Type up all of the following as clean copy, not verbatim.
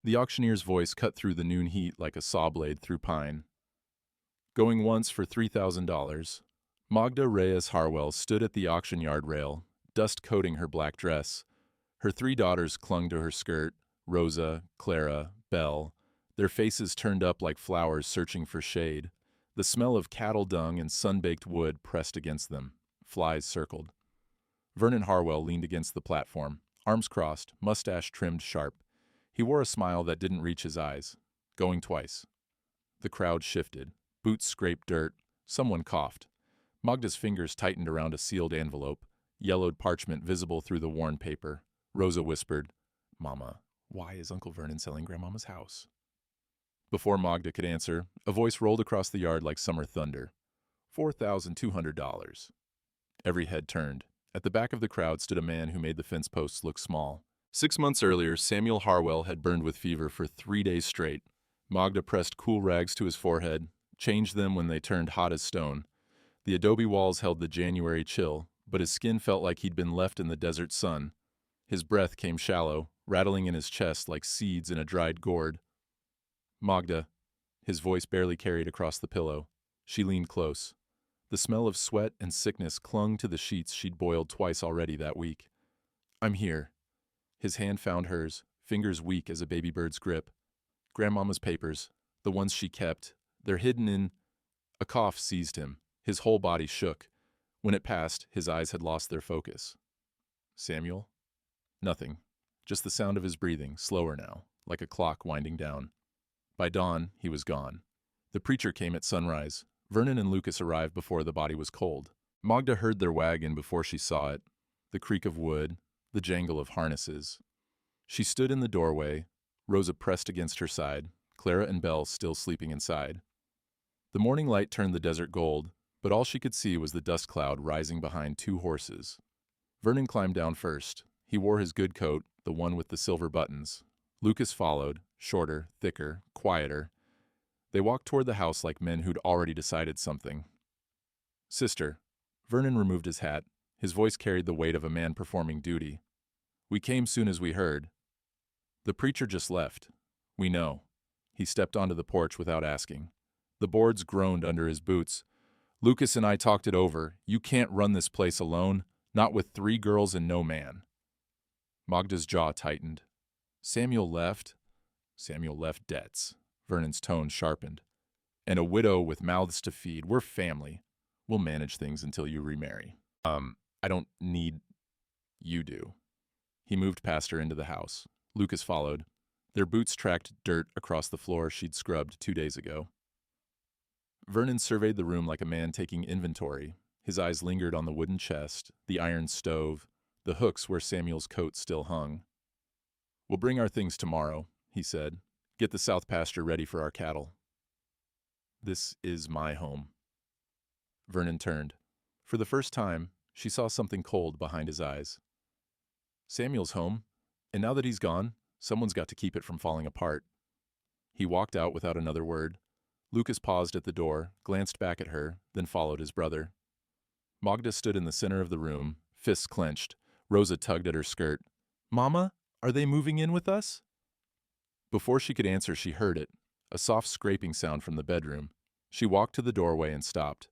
The auctioneer's voice cut through the noon heat like a saw blade through pine. Going once for $3,000. Magda Reyes Harwell stood at the auction yard rail, dust coating her black dress. Her three daughters clung to her skirt, Rosa, Clara, Belle, their faces turned up like flowers searching for shade. The smell of cattle dung and sun-baked wood pressed against them. Flies circled. Vernon Harwell leaned against the platform, arms crossed, mustache trimmed sharp. He wore a smile that didn't reach his eyes. Going twice. The crowd shifted. Boots scraped dirt. Someone coughed. Magda's fingers tightened around a sealed envelope, yellowed parchment visible through the worn paper. Rosa whispered, "Mama, why is Uncle Vernon selling Grandmama's house?" Before Magda could answer, a voice rolled across the yard like summer thunder. $4,200. Every head turned. At the back of the crowd stood a man who made the fence posts look small. 6 months earlier, Samuel Harwell had burned with fever for 3 days straight. Magda pressed cool rags to his forehead, changed them when they turned hot as stone. The adobe walls held the January chill, but his skin felt like he'd been left in the desert sun. His breath came shallow, rattling in his chest like seeds in a dried gourd. "Magda." His voice barely carried across the pillow. She leaned close. The smell of sweat and sickness clung to the sheets she'd boiled twice already that week. "I'm here." His hand found hers, fingers weak as a baby bird's grip. Grandmama's papers, the ones she kept, they're hidden in... A cough seized him. His whole body shook. When it passed, his eyes had lost their focus. "Samuel?" Nothing. Just the sound of his breathing, slower now, like a clock winding down. By dawn, he was gone. The preacher came at sunrise. Vernon and Lucas arrived before the body was cold. Magda heard their wagon before she saw it, the creak of wood, the jangle of harnesses. She stood in the doorway, Rosa pressed against her side, Clara and Belle still sleeping inside. The morning light turned the desert gold, but all she could see was the dust cloud rising behind two horses. Vernon climbed down first. He wore his good coat, the one with the silver buttons. Lucas followed, shorter, thicker, quieter. They walked toward the house like men who'd already decided something. "Sister." Vernon removed his hat. His voice carried the weight of a man performing duty. "We came soon as we heard." "The preacher just left." "We know." He stepped onto the porch without asking. The boards groaned under his boots. "Lucas and I talked it over. You can't run this place alone, not with 3 girls and no man." Magda's jaw tightened. "Samuel left?" "Samuel left debts." Vernon's tone sharpened. "And a widow with mouths to feed. We're family. We'll manage things until you remarry." I don't need... You do." He moved past her into the house. Lucas followed. Their boots tracked dirt across the floor she'd scrubbed 2 days ago. Vernon surveyed the room like a man taking inventory. His eyes lingered on the wooden chest, the iron stove, the hooks where Samuel's coat still hung. "We'll bring our things tomorrow," he said. "Get the south pasture ready for our cattle." "This is my home." Vernon turned. For the first time, she saw something cold behind his eyes. "Samuel's home, and now that he's gone, someone's got to keep it from falling apart." He walked out without another word. Lucas paused at the door, glanced back at her, then followed his brother. Magda stood in the center of the room, fists clenched. Rosa tugged at her skirt. "Mama, are they moving in with us?" Before she could answer, she heard it, a soft scraping sound from the bedroom. She walked to the doorway and stopped.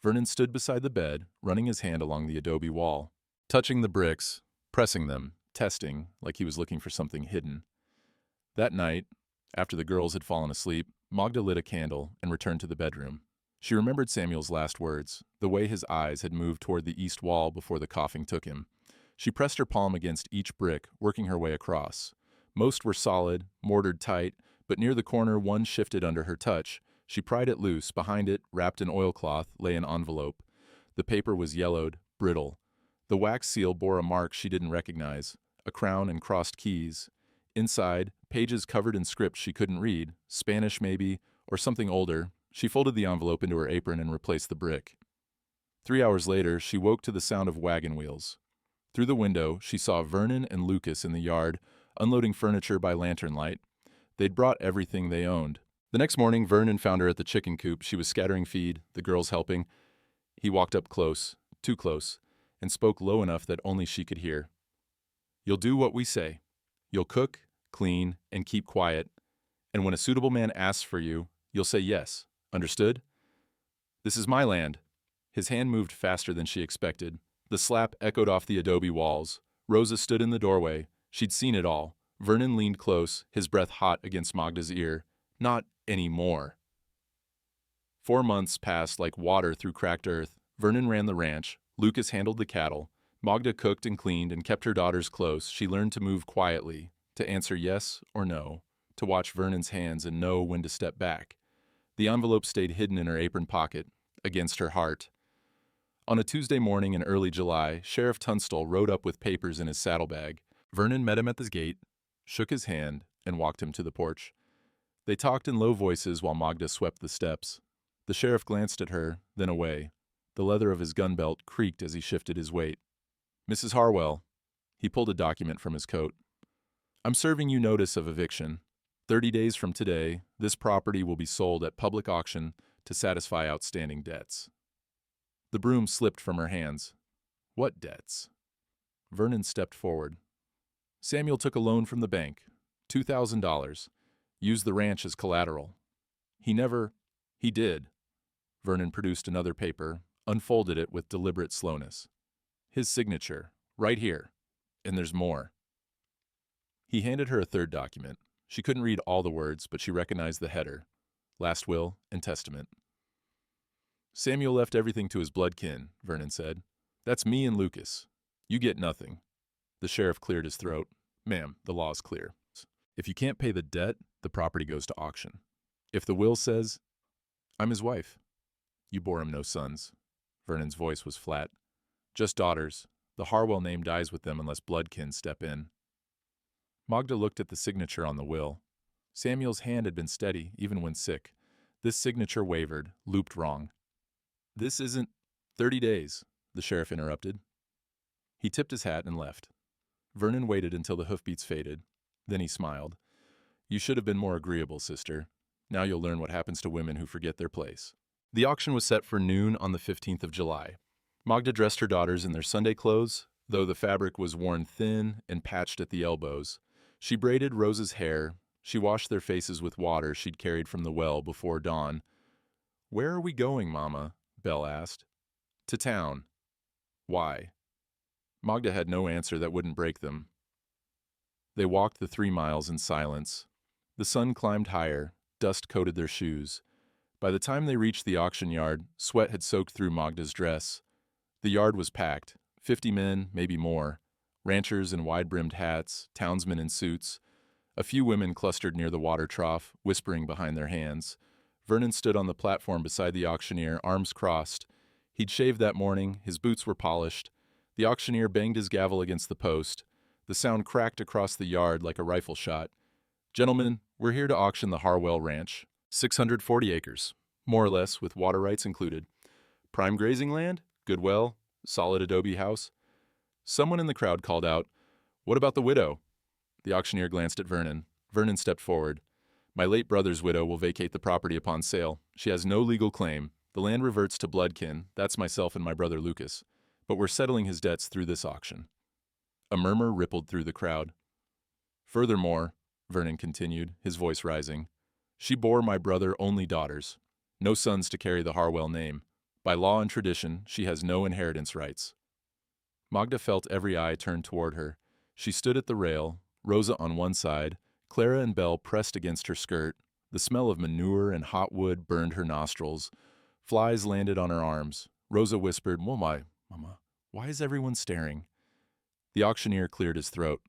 Vernon stood beside the bed, running his hand along the adobe wall, touching the bricks, pressing them, testing, like he was looking for something hidden. That night, after the girls had fallen asleep, Magda lit a candle and returned to the bedroom. She remembered Samuel's last words, the way his eyes had moved toward the east wall before the coughing took him. She pressed her palm against each brick, working her way across. Most were solid, mortared tight, but near the corner one shifted under her touch. She pried it loose. Behind it, wrapped in oilcloth, lay an envelope. The paper was yellowed, brittle. The wax seal bore a mark she didn't recognize, a crown and crossed keys. Inside, pages covered in script she couldn't read, Spanish maybe, or something older. She folded the envelope into her apron and replaced the brick. 3 hours later, she woke to the sound of wagon wheels. Through the window, she saw Vernon and Lucas in the yard, unloading furniture by lantern light. They'd brought everything they owned. The next morning, Vernon found her at the chicken coop. She was scattering feed, the girls helping. He walked up close, too close, and spoke low enough that only she could hear. "You'll do what we say. You'll cook, clean, and keep quiet. And when a suitable man asks for you, you'll say yes. Understood? This is my land. His hand moved faster than she expected. The slap echoed off the adobe walls. Rosa stood in the doorway. She'd seen it all. Vernon leaned close, his breath hot against Magda's ear. Not anymore. 4 months passed like water through cracked earth. Vernon ran the ranch. Lucas handled the cattle. Magda cooked and cleaned and kept her daughters close. She learned to move quietly, to answer yes or no, to watch Vernon's hands and know when to step back. The envelope stayed hidden in her apron pocket, against her heart. On a Tuesday morning in early July, Sheriff Tunstall rode up with papers in his saddlebag. Vernon met him at the gate, shook his hand, and walked him to the porch. They talked in low voices while Magda swept the steps. The sheriff glanced at her, then away. The leather of his gun belt creaked as he shifted his weight. Mrs. Harwell. He pulled a document from his coat. I'm serving you notice of eviction. 30 days from today, this property will be sold at public auction to satisfy outstanding debts. The broom slipped from her hands. What debts? Vernon stepped forward. Samuel took a loan from the bank, $2,000. Used the ranch as collateral. He did. Vernon produced another paper, unfolded it with deliberate slowness. His signature, right here. And there's more. He handed her a third document. She couldn't read all the words, but she recognized the header. Last will and testament. Samuel left everything to his blood kin, Vernon said. That's me and Lucas. You get nothing. The sheriff cleared his throat. Ma'am, the law's clear. If you can't pay the debt, the property goes to auction. If the will says, I'm his wife. You bore him no sons. Vernon's voice was flat. Just daughters. The Harwell name dies with them unless bloodkin step in. Magda looked at the signature on the will. Samuel's hand had been steady, even when sick. This signature wavered, looped wrong. This isn't 30 days, the sheriff interrupted. He tipped his hat and left. Vernon waited until the hoofbeats faded. Then he smiled. You should have been more agreeable, sister. Now you'll learn what happens to women who forget their place. The auction was set for noon on the 15th of July. Magda dressed her daughters in their Sunday clothes, though the fabric was worn thin and patched at the elbows. She braided Rosa's hair. She washed their faces with water she'd carried from the well before dawn. Where are we going, Mama? Belle asked. To town. Why? Magda had no answer that wouldn't break them. They walked the 3 miles in silence. The sun climbed higher, dust coated their shoes. By the time they reached the auction yard, sweat had soaked through Magda's dress. The yard was packed, 50 men, maybe more, ranchers in wide-brimmed hats, townsmen in suits. A few women clustered near the water trough, whispering behind their hands. Vernon stood on the platform beside the auctioneer, arms crossed. He'd shaved that morning, his boots were polished. The auctioneer banged his gavel against the post. The sound cracked across the yard like a rifle shot. Gentlemen, we're here to auction the Harwell Ranch. 640 acres, more or less, with water rights included. Prime grazing land, good well, solid adobe house. Someone in the crowd called out, What about the widow? The auctioneer glanced at Vernon. Vernon stepped forward. My late brother's widow will vacate the property upon sale. She has no legal claim. The land reverts to bloodkin. That's myself and my brother Lucas. But we're settling his debts through this auction. A murmur rippled through the crowd. Furthermore, Vernon continued, his voice rising, she bore my brother only daughters, no sons to carry the Harwell name. By law and tradition, she has no inheritance rights. Magda felt every eye turned toward her. She stood at the rail, Rosa on one side, Clara and Belle pressed against her skirt. The smell of manure and hot wood burned her nostrils. Flies landed on her arms. Rosa whispered, Well, Mama, why is everyone staring? The auctioneer cleared his throat.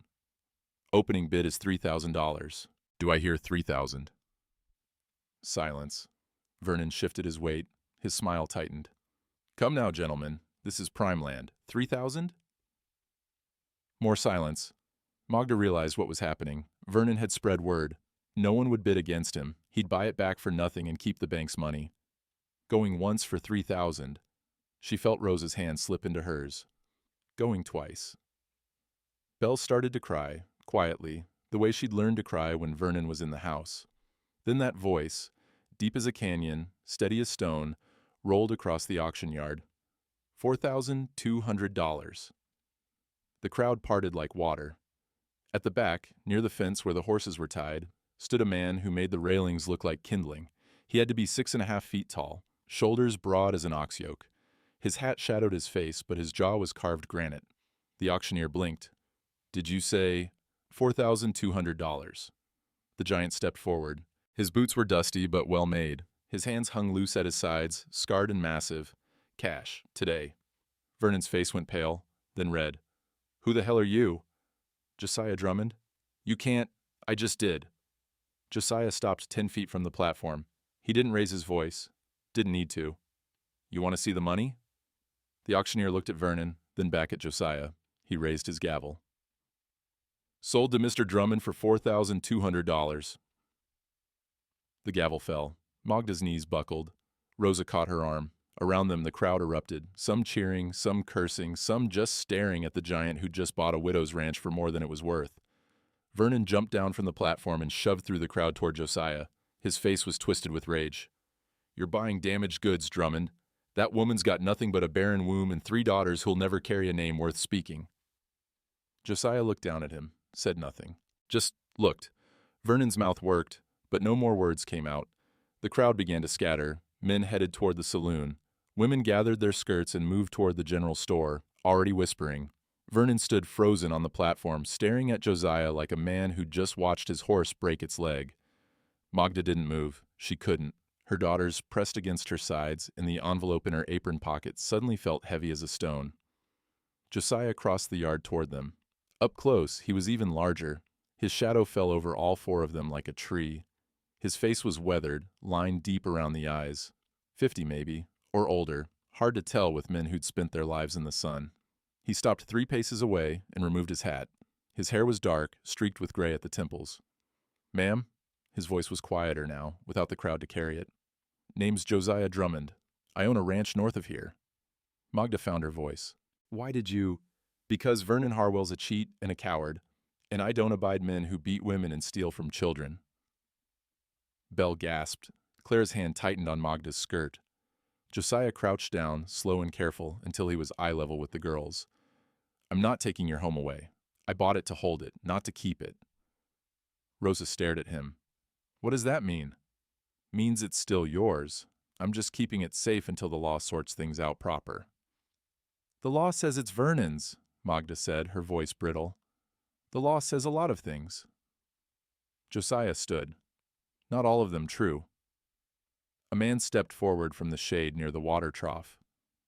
Opening bid is $3,000. Do I hear 3,000? Silence. Vernon shifted his weight. His smile tightened. Come now, gentlemen. This is prime land. 3,000? More silence. Magda realized what was happening. Vernon had spread word. No one would bid against him. He'd buy it back for nothing and keep the bank's money. Going once for 3,000. She felt Rosa's hand slip into hers. Going twice. Belle started to cry, quietly, the way she'd learned to cry when Vernon was in the house. Then that voice, deep as a canyon, steady as stone, rolled across the auction yard. $4,200. The crowd parted like water. At the back, near the fence where the horses were tied, stood a man who made the railings look like kindling. He had to be 6.5 feet tall, shoulders broad as an ox yoke. His hat shadowed his face, but his jaw was carved granite. The auctioneer blinked. "Did you say $4,200? The giant stepped forward. His boots were dusty but well made. His hands hung loose at his sides, scarred and massive. "Cash, today." Vernon's face went pale, then red. "Who the hell are you?" "Josiah Drummond." "You can't." "I just did." Josiah stopped 10 feet from the platform. He didn't raise his voice. Didn't need to. "You want to see the money?" The auctioneer looked at Vernon, then back at Josiah. He raised his gavel. "Sold to Mr. Drummond for $4,200. The gavel fell. Magda's knees buckled. Rosa caught her arm. Around them, the crowd erupted, some cheering, some cursing, some just staring at the giant who'd just bought a widow's ranch for more than it was worth. Vernon jumped down from the platform and shoved through the crowd toward Josiah. His face was twisted with rage. "You're buying damaged goods, Drummond. That woman's got nothing but a barren womb and 3 daughters who'll never carry a name worth speaking." Josiah looked down at him, said nothing. Just looked. Vernon's mouth worked, but no more words came out. The crowd began to scatter. Men headed toward the saloon. Women gathered their skirts and moved toward the general store, already whispering. Vernon stood frozen on the platform, staring at Josiah like a man who'd just watched his horse break its leg. Magda didn't move. She couldn't. Her daughters, pressed against her sides, and the envelope in her apron pocket suddenly felt heavy as a stone. Josiah crossed the yard toward them. Up close, he was even larger. His shadow fell over all 4 of them like a tree. His face was weathered, lined deep around the eyes. 50 maybe, or older, hard to tell with men who'd spent their lives in the sun. He stopped 3 paces away and removed his hat. His hair was dark, streaked with gray at the temples. "Ma'am?" His voice was quieter now, without the crowd to carry it. "Name's Josiah Drummond. I own a ranch north of here." Magda found her voice. "Why did you—" "Because Vernon Harwell's a cheat and a coward, and I don't abide men who beat women and steal from children." Belle gasped. Claire's hand tightened on Magda's skirt. Josiah crouched down, slow and careful, until he was eye level with the girls. "I'm not taking your home away. I bought it to hold it, not to keep it." Rosa stared at him. "What does that mean?" "Means it's still yours. I'm just keeping it safe until the law sorts things out proper." "The law says it's Vernon's," Magda said, her voice brittle. "The law says a lot of things." Josiah stood. Not all of them true. A man stepped forward from the shade near the water trough.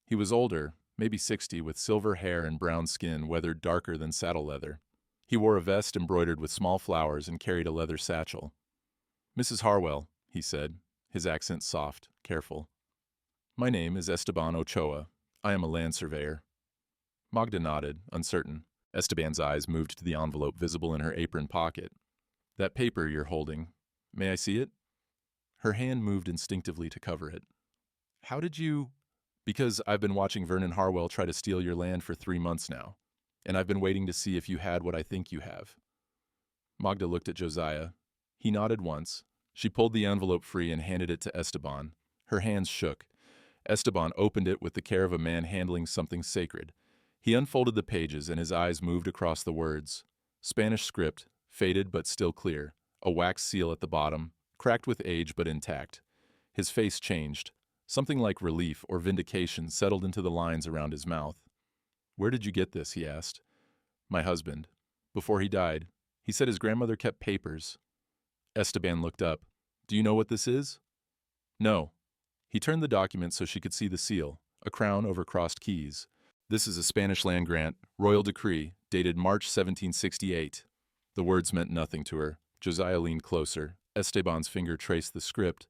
He was older, maybe 60, with silver hair and brown skin weathered darker than saddle leather. He wore a vest embroidered with small flowers and carried a leather satchel. "Mrs. Harwell," he said, his accent soft, careful. "My name is Esteban Ochoa. I am a land surveyor." Magda nodded, uncertain. Esteban's eyes moved to the envelope visible in her apron pocket. "That paper you're holding, may I see it?" Her hand moved instinctively to cover it. "How did you—" "Because I've been watching Vernon Harwell try to steal your land for 3 months now, and I've been waiting to see if you had what I think you have." Magda looked at Josiah. He nodded once. She pulled the envelope free and handed it to Esteban. Her hands shook. Esteban opened it with the care of a man handling something sacred. He unfolded the pages and his eyes moved across the words. Spanish script, faded but still clear, a wax seal at the bottom, cracked with age but intact. His face changed. Something like relief or vindication settled into the lines around his mouth. "Where did you get this?" he asked. "My husband. Before he died. He said his grandmother kept papers." Esteban looked up. "Do you know what this is?" "No." He turned the document so she could see the seal, a crown over crossed keys. "This is a Spanish land grant, royal decree, dated March 1768. The words meant nothing to her. Josiah leaned closer. Esteban's finger traced the script.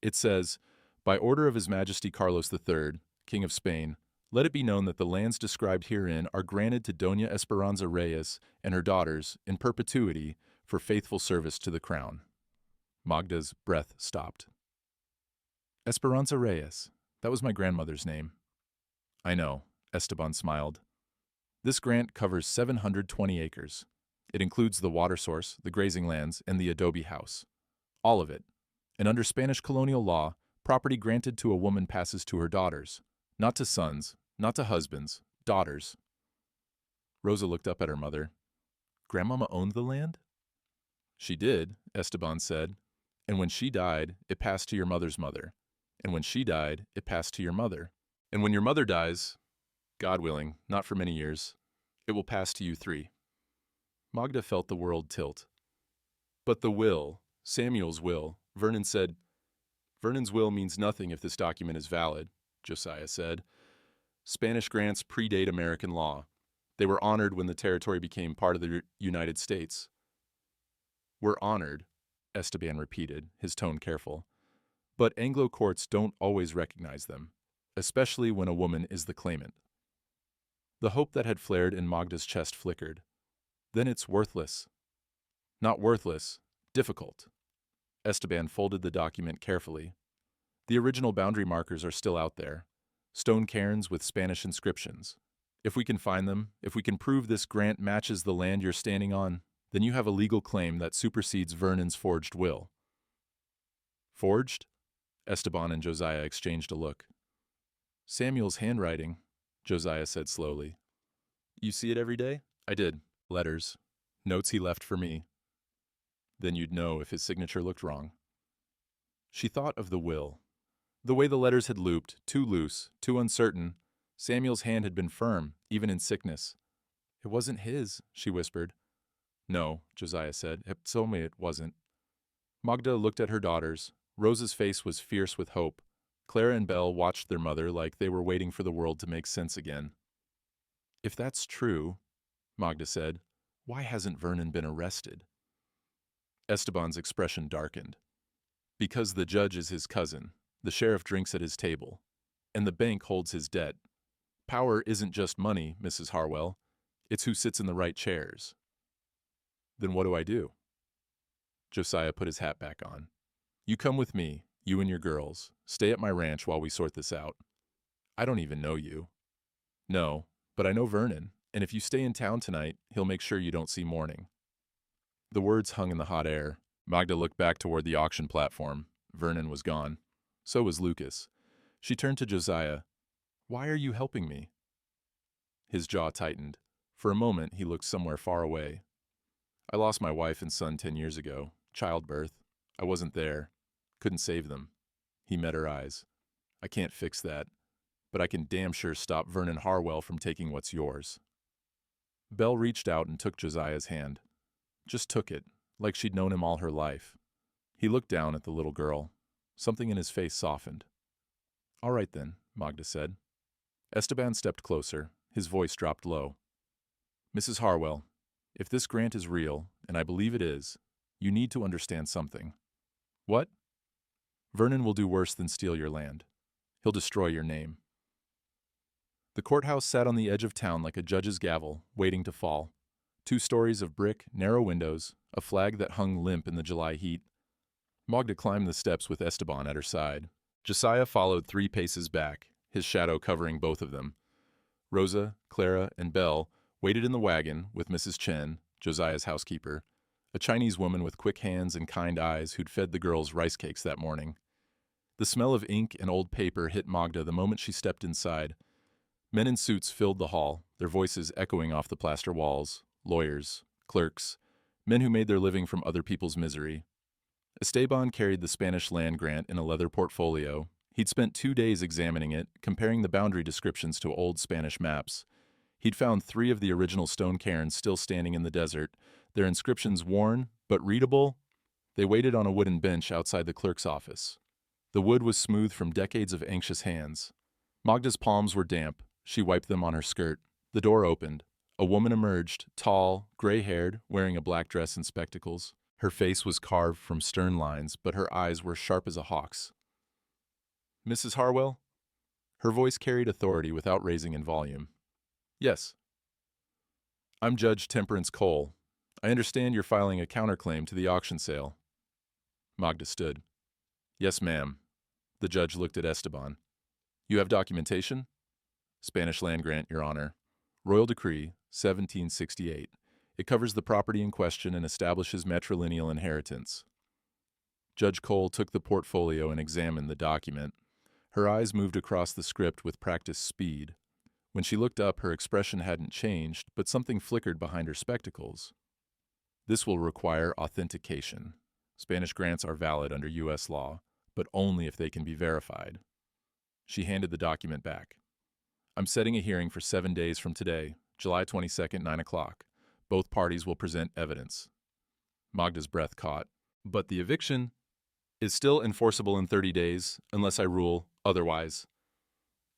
It says, "By order of His Majesty Carlos III, King of Spain, let it be known that the lands described herein are granted to Doña Esperanza Reyes and her daughters, in perpetuity, for faithful service to the crown." Magda's breath stopped. "Esperanza Reyes. That was my grandmother's name." "I know," Esteban smiled. "This grant covers 720 acres. It includes the water source, the grazing lands, and the adobe house. All of it. And under Spanish colonial law, property granted to a woman passes to her daughters. Not to sons, not to husbands, daughters." Rosa looked up at her mother. Grandmama owned the land? She did, Esteban said. And when she died, it passed to your mother's mother. And when she died, it passed to your mother. And when your mother dies, God willing, not for many years, it will pass to you three. Magda felt the world tilt. But the will, Samuel's will, Vernon said. Vernon's will means nothing if this document is valid, Josiah said. Spanish grants predate American law. They were honored when the territory became part of the United States. We're honored, Esteban repeated, his tone careful. But Anglo courts don't always recognize them, especially when a woman is the claimant. The hope that had flared in Magda's chest flickered. Then it's worthless. Not worthless, difficult. Esteban folded the document carefully. The original boundary markers are still out there, stone cairns with Spanish inscriptions. If we can find them, if we can prove this grant matches the land you're standing on, then you have a legal claim that supersedes Vernon's forged will. Forged? Esteban and Josiah exchanged a look. Samuel's handwriting, Josiah said slowly. You see it every day? I did. Letters. Notes he left for me. Then you'd know if his signature looked wrong. She thought of the will. The way the letters had looped, too loose, too uncertain, Samuel's hand had been firm, even in sickness. It wasn't his, she whispered. No, Josiah said. Told me it wasn't. Magda looked at her daughters. Rosa's face was fierce with hope. Clara and Belle watched their mother like they were waiting for the world to make sense again. If that's true, Magda said, why hasn't Vernon been arrested? Esteban's expression darkened. Because the judge is his cousin, the sheriff drinks at his table, and the bank holds his debt. Power isn't just money, Mrs. Harwell. It's who sits in the right chairs. Then what do I do? Josiah put his hat back on. You come with me, you and your girls. Stay at my ranch while we sort this out. I don't even know you. No, but I know Vernon, and if you stay in town tonight, he'll make sure you don't see mourning. The words hung in the hot air. Magda looked back toward the auction platform. Vernon was gone. So was Lucas. She turned to Josiah. Why are you helping me? His jaw tightened. For a moment, he looked somewhere far away. I lost my wife and son 10 years ago. Childbirth. I wasn't there. Couldn't save them. He met her eyes. I can't fix that, but I can damn sure stop Vernon Harwell from taking what's yours. Belle reached out and took Josiah's hand. Just took it, like she'd known him all her life. He looked down at the little girl. Something in his face softened. All right then, Magda said. Esteban stepped closer. His voice dropped low. Mrs. Harwell, if this grant is real, and I believe it is, you need to understand something. What? Vernon will do worse than steal your land. He'll destroy your name. The courthouse sat on the edge of town like a judge's gavel, waiting to fall. 2 stories of brick, narrow windows, a flag that hung limp in the July heat. Magda climbed the steps with Esteban at her side. Josiah followed 3 paces back, his shadow covering both of them. Rosa, Clara, and Belle waited in the wagon with Mrs. Chen, Josiah's housekeeper, a Chinese woman with quick hands and kind eyes who'd fed the girls rice cakes that morning. The smell of ink and old paper hit Magda the moment she stepped inside. Men in suits filled the hall, their voices echoing off the plaster walls. Lawyers, clerks, men who made their living from other people's misery. Esteban carried the Spanish land grant in a leather portfolio. He'd spent 2 days examining it, comparing the boundary descriptions to old Spanish maps. He'd found 3 of the original stone cairns still standing in the desert, their inscriptions worn, but readable. They waited on a wooden bench outside the clerk's office. The wood was smooth from decades of anxious hands. Magda's palms were damp. She wiped them on her skirt. The door opened. A woman emerged, tall, gray-haired, wearing a black dress and spectacles. Her face was carved from stern lines, but her eyes were sharp as a hawk's. Mrs. Harwell? Her voice carried authority without raising in volume. Yes. I'm Judge Temperance Cole. I understand you're filing a counterclaim to the auction sale. Magda stood. Yes, ma'am. The judge looked at Esteban. You have documentation? Spanish land grant, Your Honor. Royal Decree, 1768. It covers the property in question and establishes matrilineal inheritance. Judge Cole took the portfolio and examined the document. Her eyes moved across the script with practiced speed. When she looked up, her expression hadn't changed, but something flickered behind her spectacles. This will require authentication. Spanish grants are valid under U.S. law, but only if they can be verified. She handed the document back. I'm setting a hearing for 7 days from today, July 22nd, 9 o'clock. Both parties will present evidence. Magda's breath caught. But the eviction is still enforceable in 30 days, unless I rule otherwise.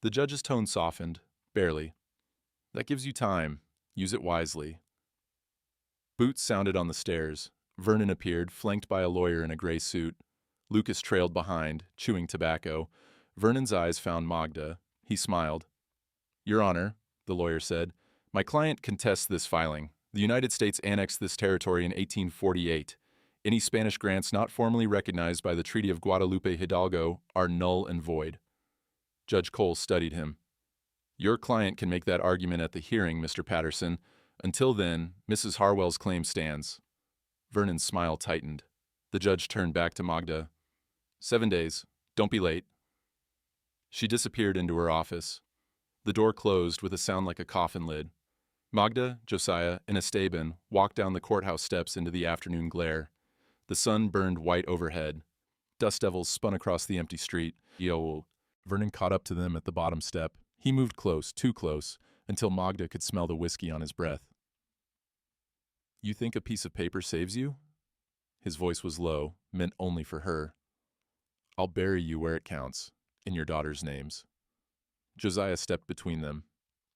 The judge's tone softened, barely. That gives you time. Use it wisely. Boots sounded on the stairs. Vernon appeared, flanked by a lawyer in a gray suit. Lucas trailed behind, chewing tobacco. Vernon's eyes found Magda. He smiled. Your Honor, the lawyer said, my client contests this filing. The United States annexed this territory in 1848. Any Spanish grants not formally recognized by the Treaty of Guadalupe Hidalgo are null and void. Judge Cole studied him. Your client can make that argument at the hearing, Mr. Patterson. Until then, Mrs. Harwell's claim stands. Vernon's smile tightened. The judge turned back to Magda. 7 days. Don't be late. She disappeared into her office. The door closed with a sound like a coffin lid. Magda, Josiah, and Esteban walked down the courthouse steps into the afternoon glare. The sun burned white overhead. Dust devils spun across the empty street. Yo! Vernon caught up to them at the bottom step. He moved close, too close, until Magda could smell the whiskey on his breath. You think a piece of paper saves you? His voice was low, meant only for her. I'll bury you where it counts, in your daughter's names. Josiah stepped between them.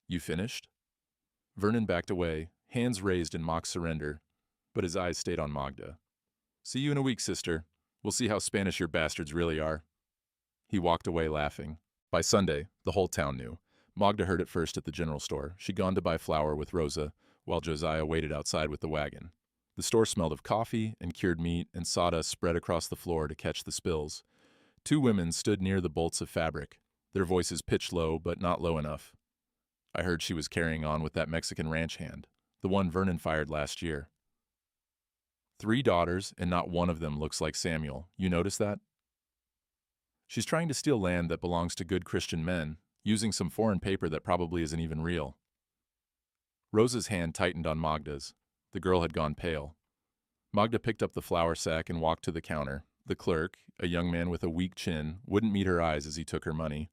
You finished? Vernon backed away, hands raised in mock surrender, but his eyes stayed on Magda. See you in a week, sister. We'll see how Spanish your bastards really are. He walked away laughing. By Sunday, the whole town knew. Magda heard it first at the general store. She'd gone to buy flour with Rosa, while Josiah waited outside with the wagon. The store smelled of coffee and cured meat, and sawdust spread across the floor to catch the spills. 2 women stood near the bolts of fabric, their voices pitched low, but not low enough. I heard she was carrying on with that Mexican ranch hand, the one Vernon fired last year. 3 daughters, and not one of them looks like Samuel. You notice that? She's trying to steal land that belongs to good Christian men, using some foreign paper that probably isn't even real. Rosa's hand tightened on Magda's. The girl had gone pale. Magda picked up the flour sack and walked to the counter. The clerk, a young man with a weak chin, wouldn't meet her eyes as he took her money.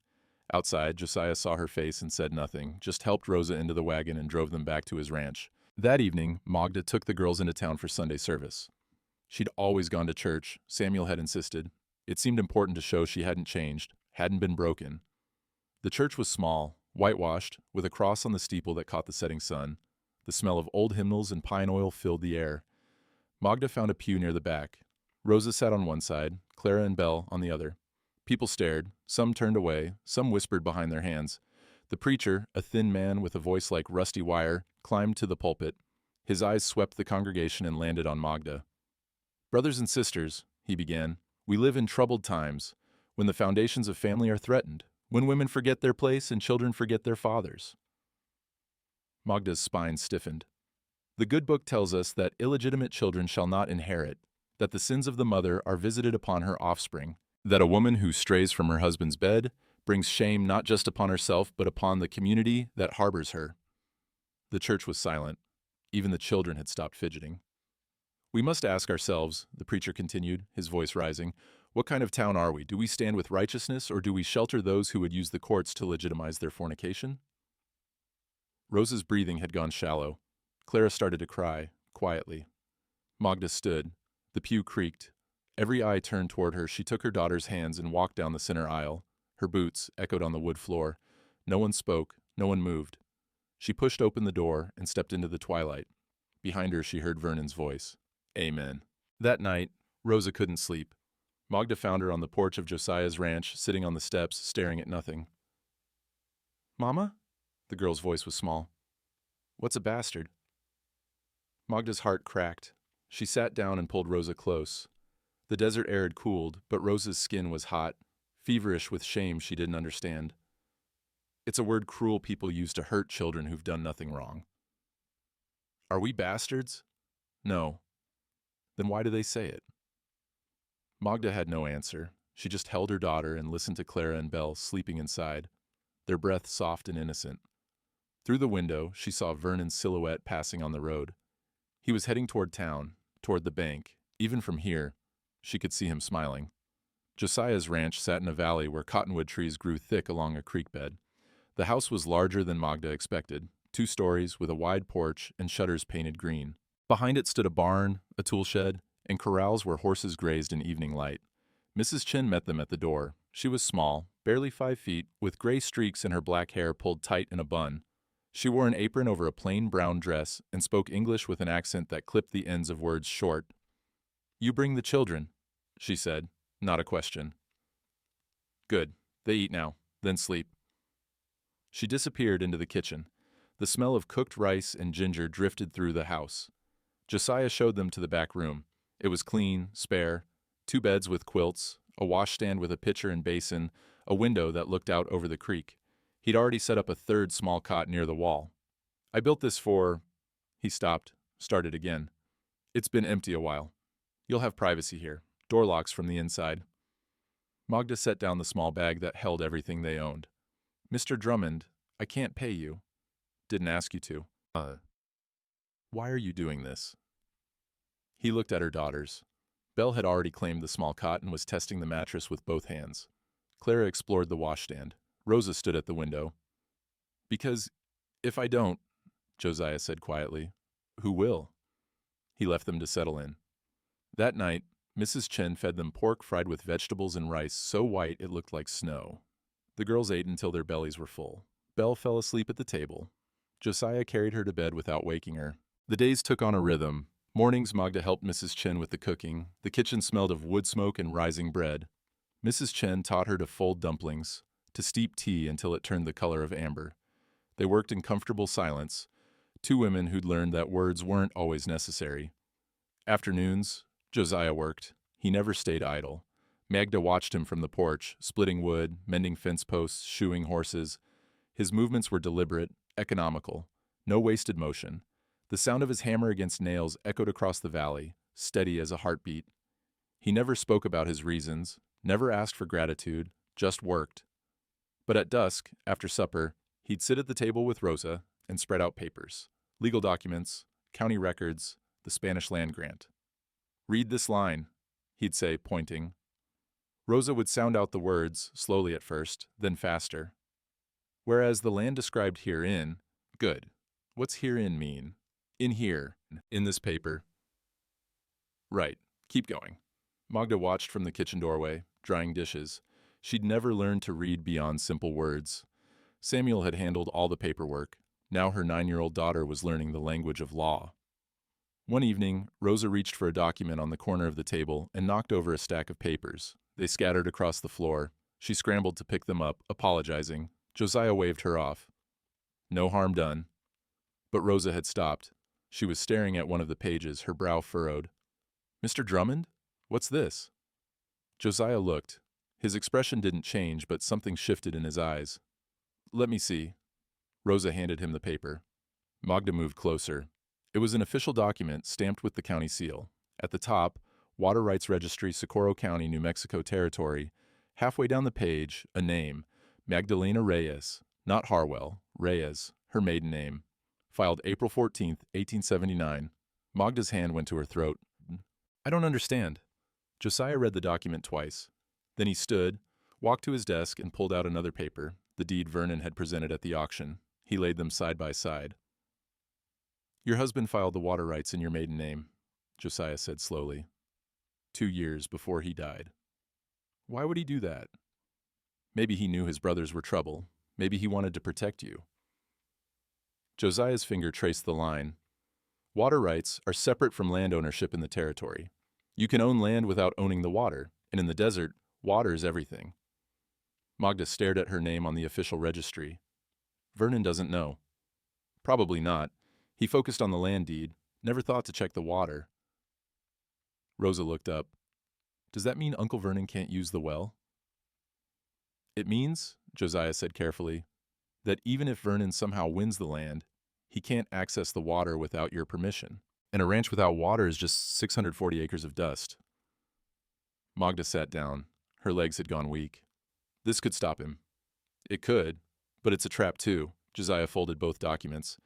Outside, Josiah saw her face and said nothing, just helped Rosa into the wagon and drove them back to his ranch. That evening, Magda took the girls into town for Sunday service. She'd always gone to church, Samuel had insisted. It seemed important to show she hadn't changed, hadn't been broken. The church was small, whitewashed, with a cross on the steeple that caught the setting sun. The smell of old hymnals and pine oil filled the air. Magda found a pew near the back. Rosa sat on one side, Clara and Belle on the other. People stared, some turned away, some whispered behind their hands. The preacher, a thin man with a voice like rusty wire, climbed to the pulpit. His eyes swept the congregation and landed on Magda. Brothers and sisters, he began, we live in troubled times, when the foundations of family are threatened, when women forget their place and children forget their fathers. Magda's spine stiffened. The good book tells us that illegitimate children shall not inherit, that the sins of the mother are visited upon her offspring, that a woman who strays from her husband's bed brings shame not just upon herself but upon the community that harbors her. The church was silent. Even the children had stopped fidgeting. We must ask ourselves, the preacher continued, his voice rising, what kind of town are we? Do we stand with righteousness, or do we shelter those who would use the courts to legitimize their fornication? Rosa's breathing had gone shallow. Clara started to cry, quietly. Magda stood. The pew creaked. Every eye turned toward her. She took her daughter's hands and walked down the center aisle. Her boots echoed on the wood floor. No one spoke. No one moved. She pushed open the door and stepped into the twilight. Behind her she heard Vernon's voice. Amen. That night, Rosa couldn't sleep. Magda found her on the porch of Josiah's ranch, sitting on the steps, staring at nothing. Mama? The girl's voice was small. What's a bastard? Magda's heart cracked. She sat down and pulled Rosa close. The desert air had cooled, but Rosa's skin was hot, feverish with shame she didn't understand. It's a word cruel people use to hurt children who've done nothing wrong. Are we bastards? No. Then why do they say it? Magda had no answer. She just held her daughter and listened to Clara and Belle sleeping inside, their breath soft and innocent. Through the window, she saw Vernon's silhouette passing on the road. He was heading toward town, toward the bank. Even from here, she could see him smiling. Josiah's ranch sat in a valley where cottonwood trees grew thick along a creek bed. The house was larger than Magda expected, 2 stories with a wide porch and shutters painted green. Behind it stood a barn, a tool shed, and corrals where horses grazed in evening light. Mrs. Chin met them at the door. She was small, barely 5 feet, with gray streaks in her black hair pulled tight in a bun. She wore an apron over a plain brown dress and spoke English with an accent that clipped the ends of words short. "You bring the children," she said, not a question. "Good. They eat now, then sleep." She disappeared into the kitchen. The smell of cooked rice and ginger drifted through the house. Josiah showed them to the back room. It was clean, spare, 2 beds with quilts, a washstand with a pitcher and basin, a window that looked out over the creek. He'd already set up a 3rd small cot near the wall. "I built this for—" He stopped, started again. "It's been empty a while. You'll have privacy here, door locks from the inside." Magda set down the small bag that held everything they owned. "Mr. Drummond, I can't pay you. Didn't ask you to. Why are you doing this?" He looked at her daughters. Belle had already claimed the small cot and was testing the mattress with both hands. Clara explored the washstand. Rosa stood at the window. "Because if I don't," Josiah said quietly, "who will?" He left them to settle in. That night, Mrs. Chen fed them pork fried with vegetables and rice so white it looked like snow. The girls ate until their bellies were full. Belle fell asleep at the table. Josiah carried her to bed without waking her. The days took on a rhythm. Mornings, Magda helped Mrs. Chen with the cooking. The kitchen smelled of wood smoke and rising bread. Mrs. Chen taught her to fold dumplings, to steep tea until it turned the color of amber. They worked in comfortable silence, 2 women who'd learned that words weren't always necessary. Afternoons, Josiah worked. He never stayed idle. Magda watched him from the porch, splitting wood, mending fence posts, shoeing horses. His movements were deliberate, economical, no wasted motion. The sound of his hammer against nails echoed across the valley, steady as a heartbeat. He never spoke about his reasons, never asked for gratitude, just worked. But at dusk, after supper, he'd sit at the table with Rosa and spread out papers, legal documents, county records, the Spanish land grant. "Read this line," he'd say, pointing. Rosa would sound out the words, slowly at first, then faster. "Whereas the land described herein," good. What's herein mean? In here, in this paper. Right, keep going. Magda watched from the kitchen doorway, drying dishes. She'd never learned to read beyond simple words. Samuel had handled all the paperwork. Now her 9-year-old daughter was learning the language of law. One evening, Rosa reached for a document on the corner of the table and knocked over a stack of papers. They scattered across the floor. She scrambled to pick them up, apologizing. Josiah waved her off. No harm done. But Rosa had stopped. She was staring at one of the pages, her brow furrowed. "Mr. Drummond? What's this?" Josiah looked. His expression didn't change, but something shifted in his eyes. "Let me see." Rosa handed him the paper. Magda moved closer. It was an official document stamped with the county seal. At the top, Water Rights Registry, Socorro County, New Mexico Territory. Halfway down the page, a name, Magdalena Reyes, not Harwell, Reyes, her maiden name. Filed April 14th, 1879. Magda's hand went to her throat. "I don't understand." Josiah read the document twice. Then he stood, walked to his desk, and pulled out another paper, the deed Vernon had presented at the auction. He laid them side by side. "Your husband filed the water rights in your maiden name," Josiah said slowly. 2 years before he died. Why would he do that? Maybe he knew his brothers were trouble. Maybe he wanted to protect you. Josiah's finger traced the line. Water rights are separate from land ownership in the territory. You can own land without owning the water, and in the desert, water is everything. Magda stared at her name on the official registry. Vernon doesn't know. Probably not. He focused on the land deed, never thought to check the water. Rosa looked up. "Does that mean Uncle Vernon can't use the well?" "It means," Josiah said carefully, "that even if Vernon somehow wins the land, he can't access the water without your permission. And a ranch without water is just 640 acres of dust." Magda sat down. Her legs had gone weak. "This could stop him." "It could, but it's a trap too." Josiah folded both documents.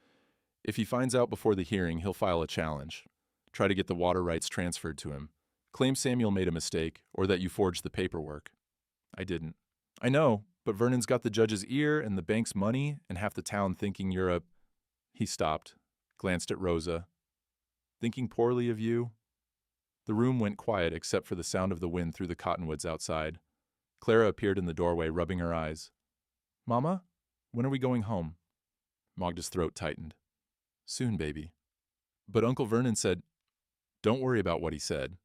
If he finds out before the hearing, he'll file a challenge. Try to get the water rights transferred to him. Claim Samuel made a mistake, or that you forged the paperwork. I didn't. I know, but Vernon's got the judge's ear and the bank's money and half the town thinking you're a... He stopped, glanced at Rosa. Thinking poorly of you? The room went quiet except for the sound of the wind through the cottonwoods outside. Clara appeared in the doorway, rubbing her eyes. Mama, when are we going home? Magda's throat tightened. Soon, baby. But Uncle Vernon said... Don't worry about what he said.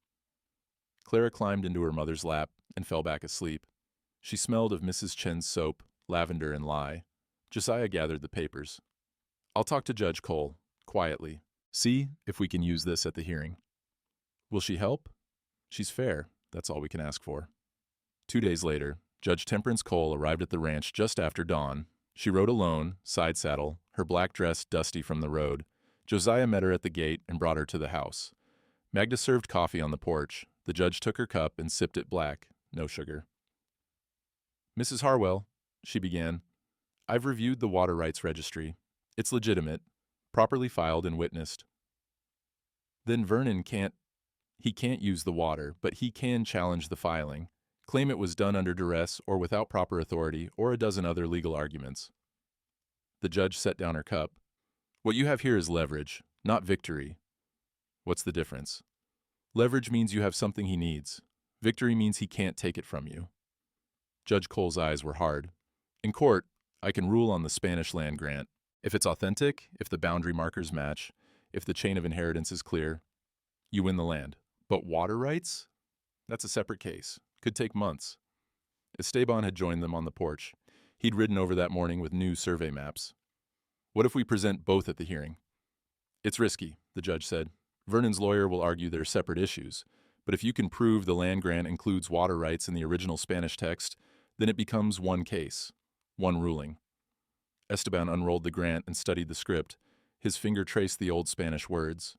Clara climbed into her mother's lap and fell back asleep. She smelled of Mrs. Chen's soap, lavender, and lye. Josiah gathered the papers. I'll talk to Judge Cole, quietly. See if we can use this at the hearing. Will she help? She's fair. That's all we can ask for. 2 days later, Judge Temperance Cole arrived at the ranch just after dawn. She rode alone, side saddle, her black dress dusty from the road. Josiah met her at the gate and brought her to the house. Magda served coffee on the porch. The judge took her cup and sipped it black, no sugar. Mrs. Harwell, she began, I've reviewed the water rights registry. It's legitimate, properly filed and witnessed. Then Vernon can't use the water, but he can challenge the filing, claim it was done under duress or without proper authority, or a dozen other legal arguments. The judge set down her cup. What you have here is leverage, not victory. What's the difference? Leverage means you have something he needs. Victory means he can't take it from you. Judge Cole's eyes were hard. In court, I can rule on the Spanish land grant. If it's authentic, if the boundary markers match, if the chain of inheritance is clear, you win the land. But water rights? That's a separate case. Could take months. Esteban had joined them on the porch. He'd ridden over that morning with new survey maps. What if we present both at the hearing? It's risky, the judge said. Vernon's lawyer will argue they're separate issues, but if you can prove the land grant includes water rights in the original Spanish text, then it becomes one case, one ruling. Esteban unrolled the grant and studied the script. His finger traced the old Spanish words.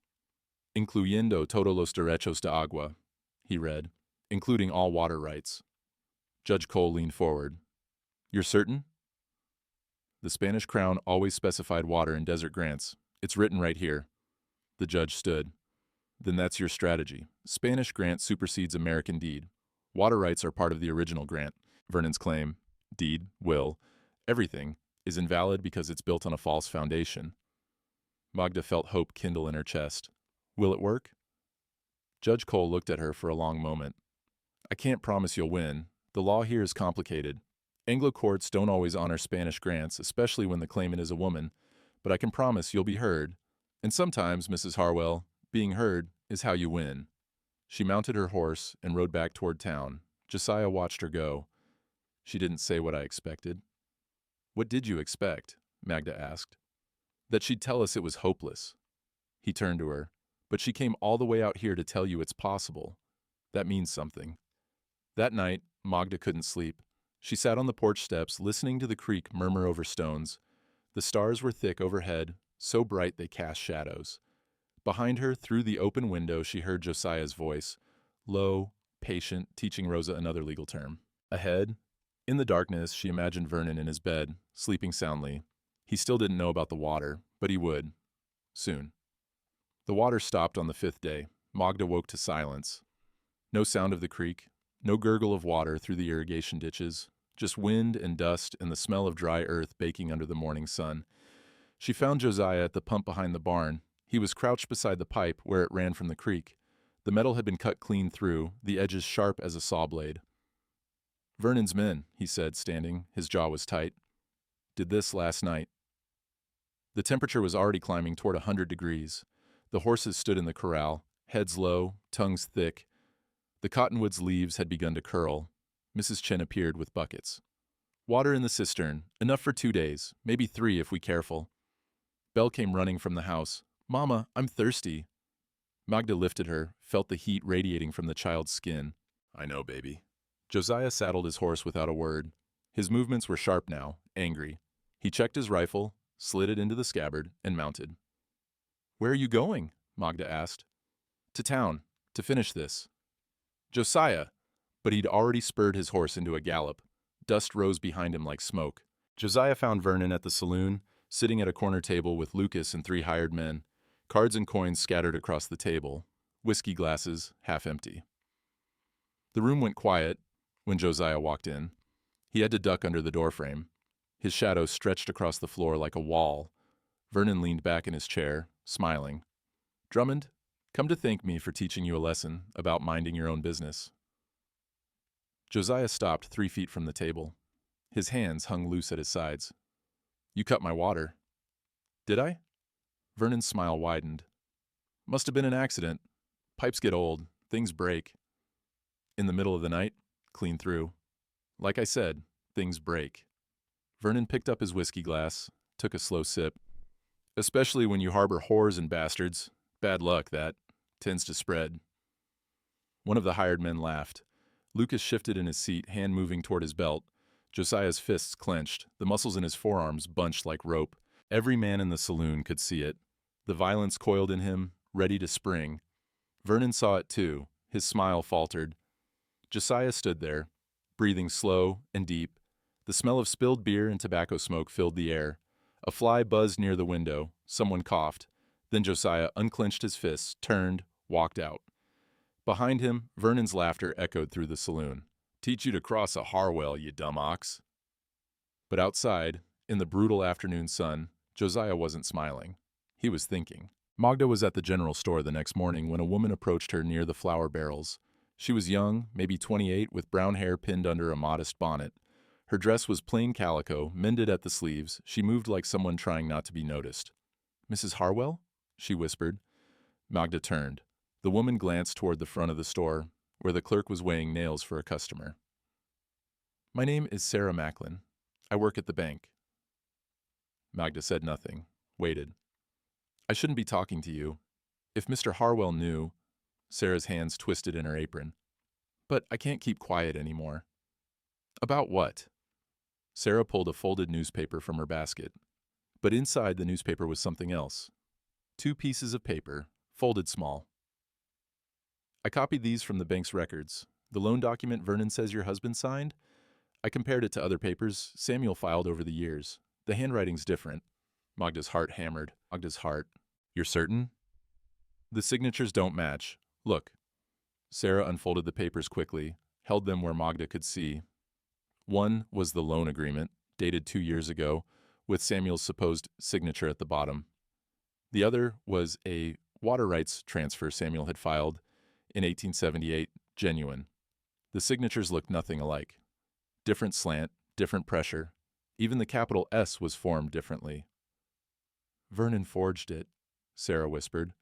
Incluyendo todos los derechos de agua, he read, including all water rights. Judge Cole leaned forward. You're certain? The Spanish crown always specified water in desert grants. It's written right here. The judge stood. Then that's your strategy. Spanish grant supersedes American deed. Water rights are part of the original grant. Vernon's claim, deed, will, everything, is invalid because it's built on a false foundation. Magda felt hope kindle in her chest. Will it work? Judge Cole looked at her for a long moment. I can't promise you'll win. The law here is complicated. Anglo courts don't always honor Spanish grants, especially when the claimant is a woman, but I can promise you'll be heard. And sometimes, Mrs. Harwell, being heard is how you win. She mounted her horse and rode back toward town. Josiah watched her go. She didn't say what I expected. What did you expect? Magda asked. That she'd tell us it was hopeless. He turned to her. But she came all the way out here to tell you it's possible. That means something. That night, Magda couldn't sleep. She sat on the porch steps, listening to the creek murmur over stones. The stars were thick overhead, so bright they cast shadows. Behind her, through the open window, she heard Josiah's voice, low, patient, teaching Rosa another legal term. Ahead, in the darkness, she imagined Vernon in his bed, sleeping soundly. He still didn't know about the water, but he would. Soon. The water stopped on the 5th day. Magda woke to silence. No sound of the creek, no gurgle of water through the irrigation ditches, just wind and dust and the smell of dry earth baking under the morning sun. She found Josiah at the pump behind the barn. He was crouched beside the pipe where it ran from the creek. The metal had been cut clean through, the edges sharp as a saw blade. Vernon's men, he said, standing. His jaw was tight. Did this last night. The temperature was already climbing toward 100 degrees. The horses stood in the corral, heads low, tongues thick. The cottonwood's leaves had begun to curl. Mrs. Chen appeared with buckets. Water in the cistern, enough for 2 days, maybe 3 if we careful. Belle came running from the house. Mama, I'm thirsty. Magda lifted her, felt the heat radiating from the child's skin. I know, baby. Josiah saddled his horse without a word. His movements were sharp now, angry. He checked his rifle, slid it into the scabbard, and mounted. Where are you going? Magda asked. To town, to finish this. Josiah! But he'd already spurred his horse into a gallop. Dust rose behind him like smoke. Josiah found Vernon at the saloon, sitting at a corner table with Lucas and 3 hired men, cards and coins scattered across the table, whiskey glasses half empty. The room went quiet when Josiah walked in. He had to duck under the doorframe. His shadow stretched across the floor like a wall. Vernon leaned back in his chair, smiling. "Drummond, come to thank me for teaching you a lesson about minding your own business." Josiah stopped 3 feet from the table. His hands hung loose at his sides. "You cut my water." "Did I?" Vernon's smile widened. "Must have been an accident. Pipes get old. Things break." "In the middle of the night? Clean through." "Like I said, things break." Vernon picked up his whiskey glass, took a slow sip. "Especially when you harbor whores and bastards. Bad luck, that. Tends to spread." One of the hired men laughed. Lucas shifted in his seat, hand moving toward his belt. Josiah's fists clenched, the muscles in his forearms bunched like rope. Every man in the saloon could see it. The violence coiled in him, ready to spring. Vernon saw it too. His smile faltered. Josiah stood there, breathing slow and deep. The smell of spilled beer and tobacco smoke filled the air. A fly buzzed near the window. Someone coughed. Then Josiah unclenched his fists, turned, walked out. Behind him, Vernon's laughter echoed through the saloon. "Teach you to cross a Harwell, you dumb ox." But outside, in the brutal afternoon sun, Josiah wasn't smiling. He was thinking. Magda was at the general store the next morning when a woman approached her near the flour barrels. She was young, maybe 28, with brown hair pinned under a modest bonnet. Her dress was plain calico, mended at the sleeves. She moved like someone trying not to be noticed. "Mrs. Harwell?" she whispered. Magda turned. The woman glanced toward the front of the store, where the clerk was weighing nails for a customer. "My name is Sarah Macklin. I work at the bank." Magda said nothing, waited. "I shouldn't be talking to you. If Mr. Harwell knew—" Sarah's hands twisted in her apron. "But I can't keep quiet anymore." "About what?" Sarah pulled a folded newspaper from her basket. But inside the newspaper was something else. 2 pieces of paper, folded small. "I copied these from the bank's records. The loan document Vernon says your husband signed? I compared it to other papers Samuel filed over the years. The handwriting's different." Magda's heart hammered. Magda's heart. "You're certain?" "The signatures don't match. Look." Sarah unfolded the papers quickly, held them where Magda could see. One was the loan agreement, dated 2 years ago, with Samuel's supposed signature at the bottom. The other was a water rights transfer Samuel had filed in 1878, genuine. The signatures looked nothing alike. Different slant, different pressure. Even the capital S was formed differently. "Vernon forged it," Sarah whispered.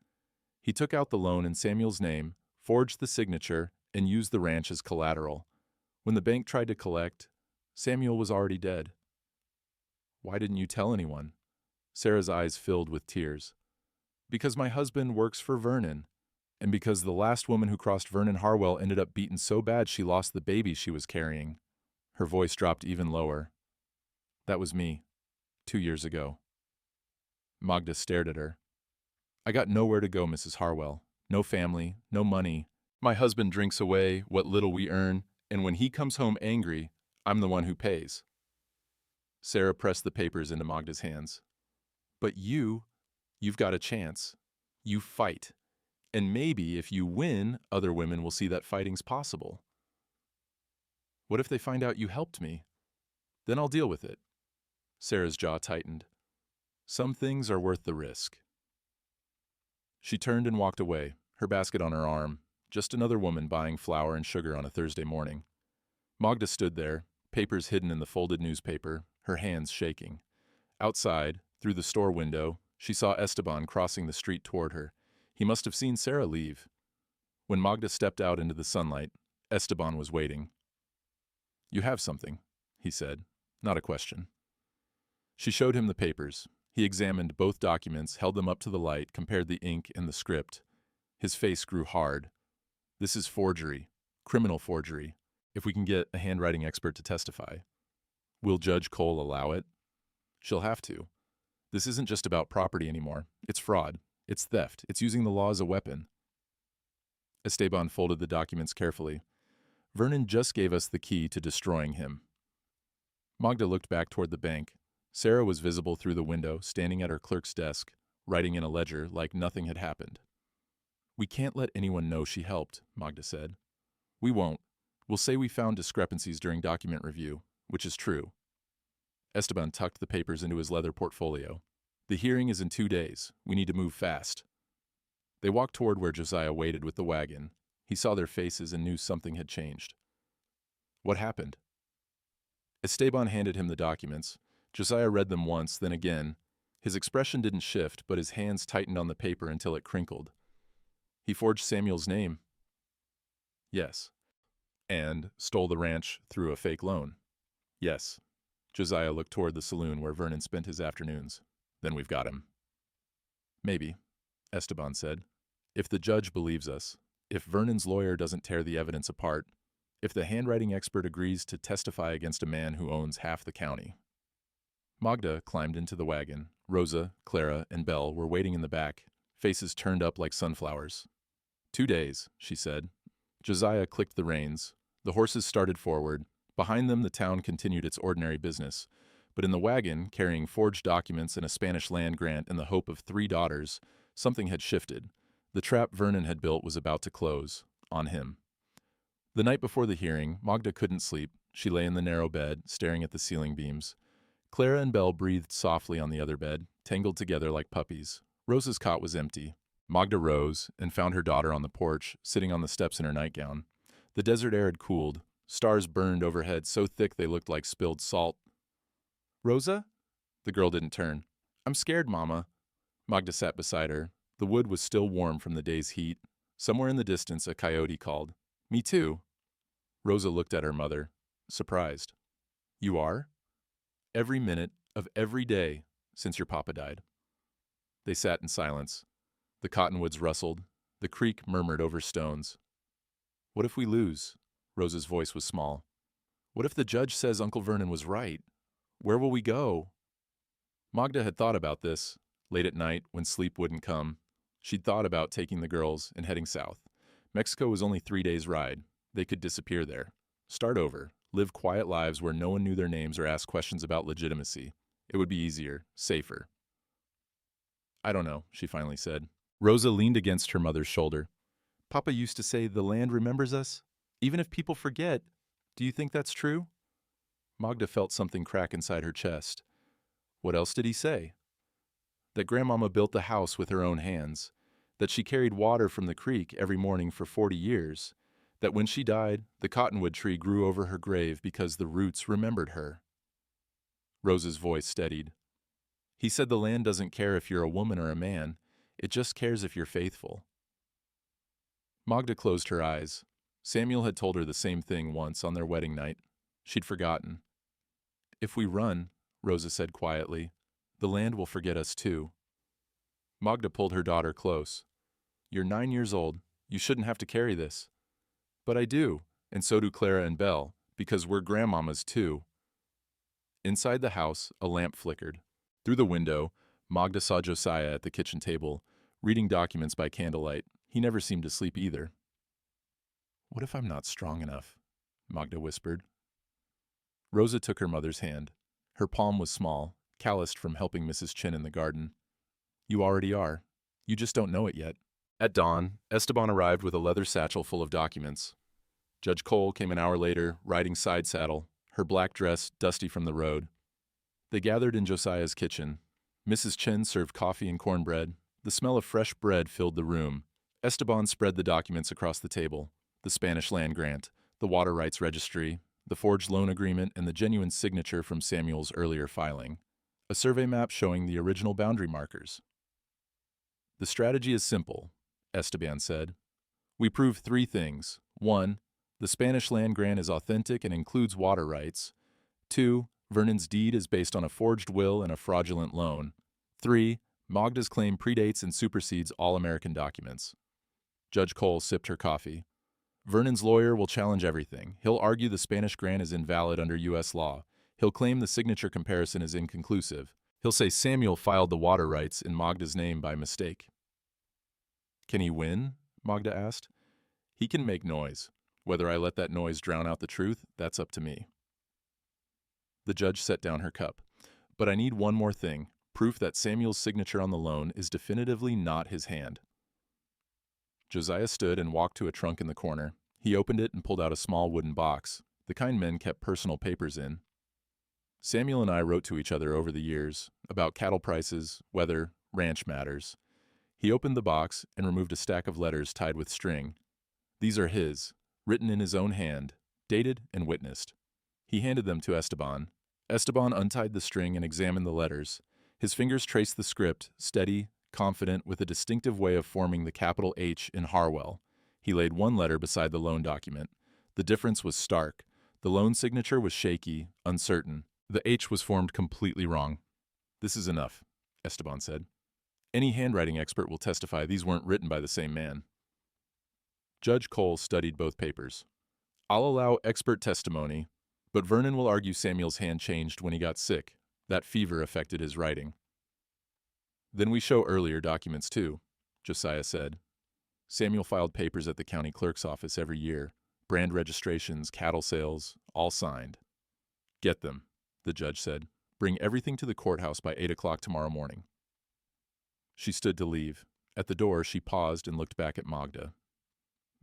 "He took out the loan in Samuel's name, forged the signature, and used the ranch as collateral. When the bank tried to collect, Samuel was already dead." "Why didn't you tell anyone?" Sarah's eyes filled with tears. "Because my husband works for Vernon, and because the last woman who crossed Vernon Harwell ended up beaten so bad she lost the baby she was carrying." Her voice dropped even lower. "That was me, 2 years ago." Magda stared at her. "I got nowhere to go, Mrs. Harwell. No family, no money. My husband drinks away what little we earn, and when he comes home angry, I'm the one who pays." Sarah pressed the papers into Magda's hands. "But you've got a chance. You fight. And maybe if you win, other women will see that fighting's possible." "What if they find out you helped me? Then I'll deal with it." Sarah's jaw tightened. "Some things are worth the risk." She turned and walked away, her basket on her arm, just another woman buying flour and sugar on a Thursday morning. Magda stood there, papers hidden in the folded newspaper, her hands shaking. Outside, through the store window, she saw Esteban crossing the street toward her. He must have seen Sarah leave. When Magda stepped out into the sunlight, Esteban was waiting. "You have something," he said, not a question. She showed him the papers. He examined both documents, held them up to the light, compared the ink and the script. His face grew hard. "This is forgery, criminal forgery, if we can get a handwriting expert to testify." "Will Judge Cole allow it?" "She'll have to. This isn't just about property anymore. It's fraud. It's theft. It's using the law as a weapon." Esteban folded the documents carefully. "Vernon just gave us the key to destroying him." Magda looked back toward the bank. Sarah was visible through the window, standing at her clerk's desk, writing in a ledger like nothing had happened. "We can't let anyone know she helped," Magda said. "We won't. We'll say we found discrepancies during document review, which is true." Esteban tucked the papers into his leather portfolio. "The hearing is in 2 days. We need to move fast." They walked toward where Josiah waited with the wagon. He saw their faces and knew something had changed. "What happened?" Esteban handed him the documents. Josiah read them once, then again. His expression didn't shift, but his hands tightened on the paper until it crinkled. "He forged Samuel's name." "Yes." "And stole the ranch through a fake loan." "Yes." Josiah looked toward the saloon where Vernon spent his afternoons. "Then we've got him." "Maybe," Esteban said. "If the judge believes us, if Vernon's lawyer doesn't tear the evidence apart, if the handwriting expert agrees to testify against a man who owns half the county." Magda climbed into the wagon. Rosa, Clara, and Belle were waiting in the back, faces turned up like sunflowers. 2 days, she said. Josiah clicked the reins. The horses started forward. Behind them, the town continued its ordinary business. But in the wagon, carrying forged documents and a Spanish land grant and the hope of 3 daughters, something had shifted. The trap Vernon had built was about to close. On him. The night before the hearing, Magda couldn't sleep. She lay in the narrow bed, staring at the ceiling beams. Clara and Belle breathed softly on the other bed, tangled together like puppies. Rosa's cot was empty. Magda rose and found her daughter on the porch, sitting on the steps in her nightgown. The desert air had cooled. Stars burned overhead so thick they looked like spilled salt. "Rosa?" The girl didn't turn. "I'm scared, Mama." Magda sat beside her. The wood was still warm from the day's heat. Somewhere in the distance, a coyote called. "Me too." Rosa looked at her mother, surprised. "You are?" "Every minute of every day since your papa died." They sat in silence. The cottonwoods rustled. The creek murmured over stones. "What if we lose?" Rosa's voice was small. "What if the judge says Uncle Vernon was right? Where will we go?" Magda had thought about this. Late at night, when sleep wouldn't come, she'd thought about taking the girls and heading south. Mexico was only 3 days' ride. They could disappear there. Start over. Live quiet lives where no one knew their names or asked questions about legitimacy. It would be easier, safer. "I don't know," she finally said. Rosa leaned against her mother's shoulder. "Papa used to say the land remembers us, even if people forget. Do you think that's true?" Magda felt something crack inside her chest. What else did he say? That Grandmama built the house with her own hands. That she carried water from the creek every morning for 40 years. That when she died, the cottonwood tree grew over her grave because the roots remembered her. Rosa's voice steadied. "He said the land doesn't care if you're a woman or a man. It just cares if you're faithful." Magda closed her eyes. Samuel had told her the same thing once on their wedding night. She'd forgotten. "If we run," Rosa said quietly, "the land will forget us too." Magda pulled her daughter close. "You're 9 years old. You shouldn't have to carry this." "But I do, and so do Clara and Belle, because we're grandmamas too." Inside the house, a lamp flickered. Through the window, Magda saw Josiah at the kitchen table, reading documents by candlelight. He never seemed to sleep either. "What if I'm not strong enough?" Magda whispered. Rosa took her mother's hand. Her palm was small, calloused from helping Mrs. Chin in the garden. "You already are. You just don't know it yet." At dawn, Esteban arrived with a leather satchel full of documents. Judge Cole came an hour later, riding side saddle, her black dress dusty from the road. They gathered in Josiah's kitchen. Mrs. Chin served coffee and cornbread. The smell of fresh bread filled the room. Esteban spread the documents across the table. The Spanish land grant, the water rights registry, the forged loan agreement, and the genuine signature from Samuel's earlier filing. A survey map showing the original boundary markers. "The strategy is simple," Esteban said. "We prove 3 things. 1. The Spanish land grant is authentic and includes water rights. 2. Vernon's deed is based on a forged will and a fraudulent loan. 3. Magda's claim predates and supersedes all American documents." Judge Cole sipped her coffee. "Vernon's lawyer will challenge everything. He'll argue the Spanish grant is invalid under U.S. law. He'll claim the signature comparison is inconclusive. He'll say Samuel filed the water rights in Magda's name by mistake." "Can he win?" Magda asked. "He can make noise. Whether I let that noise drown out the truth, that's up to me." The judge set down her cup. But I need one more thing, proof that Samuel's signature on the loan is definitively not his hand. Josiah stood and walked to a trunk in the corner. He opened it and pulled out a small wooden box, the kind men kept personal papers in. Samuel and I wrote to each other over the years, about cattle prices, weather, ranch matters. He opened the box and removed a stack of letters tied with string. These are his, written in his own hand, dated and witnessed. He handed them to Esteban. Esteban untied the string and examined the letters. His fingers traced the script, steady, confident, with a distinctive way of forming the capital H in Harwell. He laid one letter beside the loan document. The difference was stark. The loan signature was shaky, uncertain. The H was formed completely wrong. "This is enough," Esteban said. "Any handwriting expert will testify these weren't written by the same man." Judge Cole studied both papers. "I'll allow expert testimony, but Vernon will argue Samuel's hand changed when he got sick. That fever affected his writing." "Then we show earlier documents too," Josiah said. Samuel filed papers at the county clerk's office every year. Brand registrations, cattle sales, all signed. "Get them," the judge said. "Bring everything to the courthouse by 8 o'clock tomorrow morning." She stood to leave. At the door, she paused and looked back at Magda.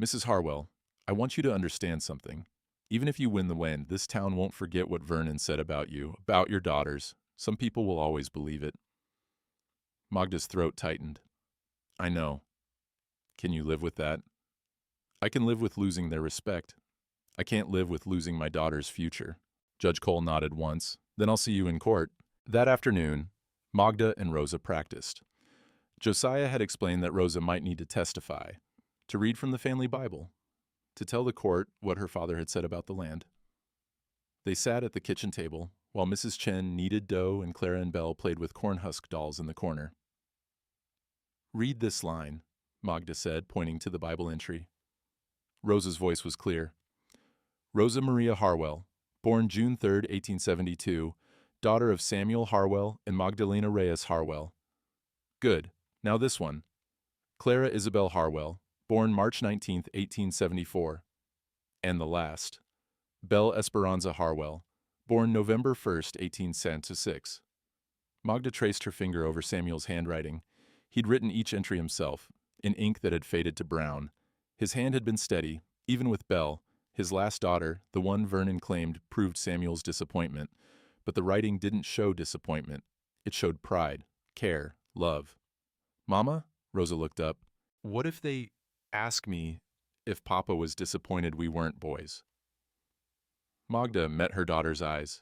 "Mrs. Harwell, I want you to understand something. Even if you win the win, this town won't forget what Vernon said about you, about your daughters. Some people will always believe it." Magda's throat tightened. "I know. Can you live with that?" "I can live with losing their respect. I can't live with losing my daughter's future." Judge Cole nodded once. "Then I'll see you in court." That afternoon, Magda and Rosa practiced. Josiah had explained that Rosa might need to testify, to read from the family Bible, to tell the court what her father had said about the land. They sat at the kitchen table, while Mrs. Chen kneaded dough and Clara and Belle played with corn husk dolls in the corner. "Read this line," Magda said, pointing to the Bible entry. Rosa's voice was clear. "Rosa Maria Harwell, born June 3, 1872, daughter of Samuel Harwell and Magdalena Reyes Harwell." "Good. Now this one. Clara Isabel Harwell, born March 19, 1874. And the last. Belle Esperanza Harwell, born November 1, 1876. Magda traced her finger over Samuel's handwriting. He'd written each entry himself, in ink that had faded to brown. His hand had been steady, even with Belle. His last daughter, the one Vernon claimed, proved Samuel's disappointment. But the writing didn't show disappointment. It showed pride, care, love. "Mama?" Rosa looked up. "What if they ask me if Papa was disappointed we weren't boys?" Magda met her daughter's eyes.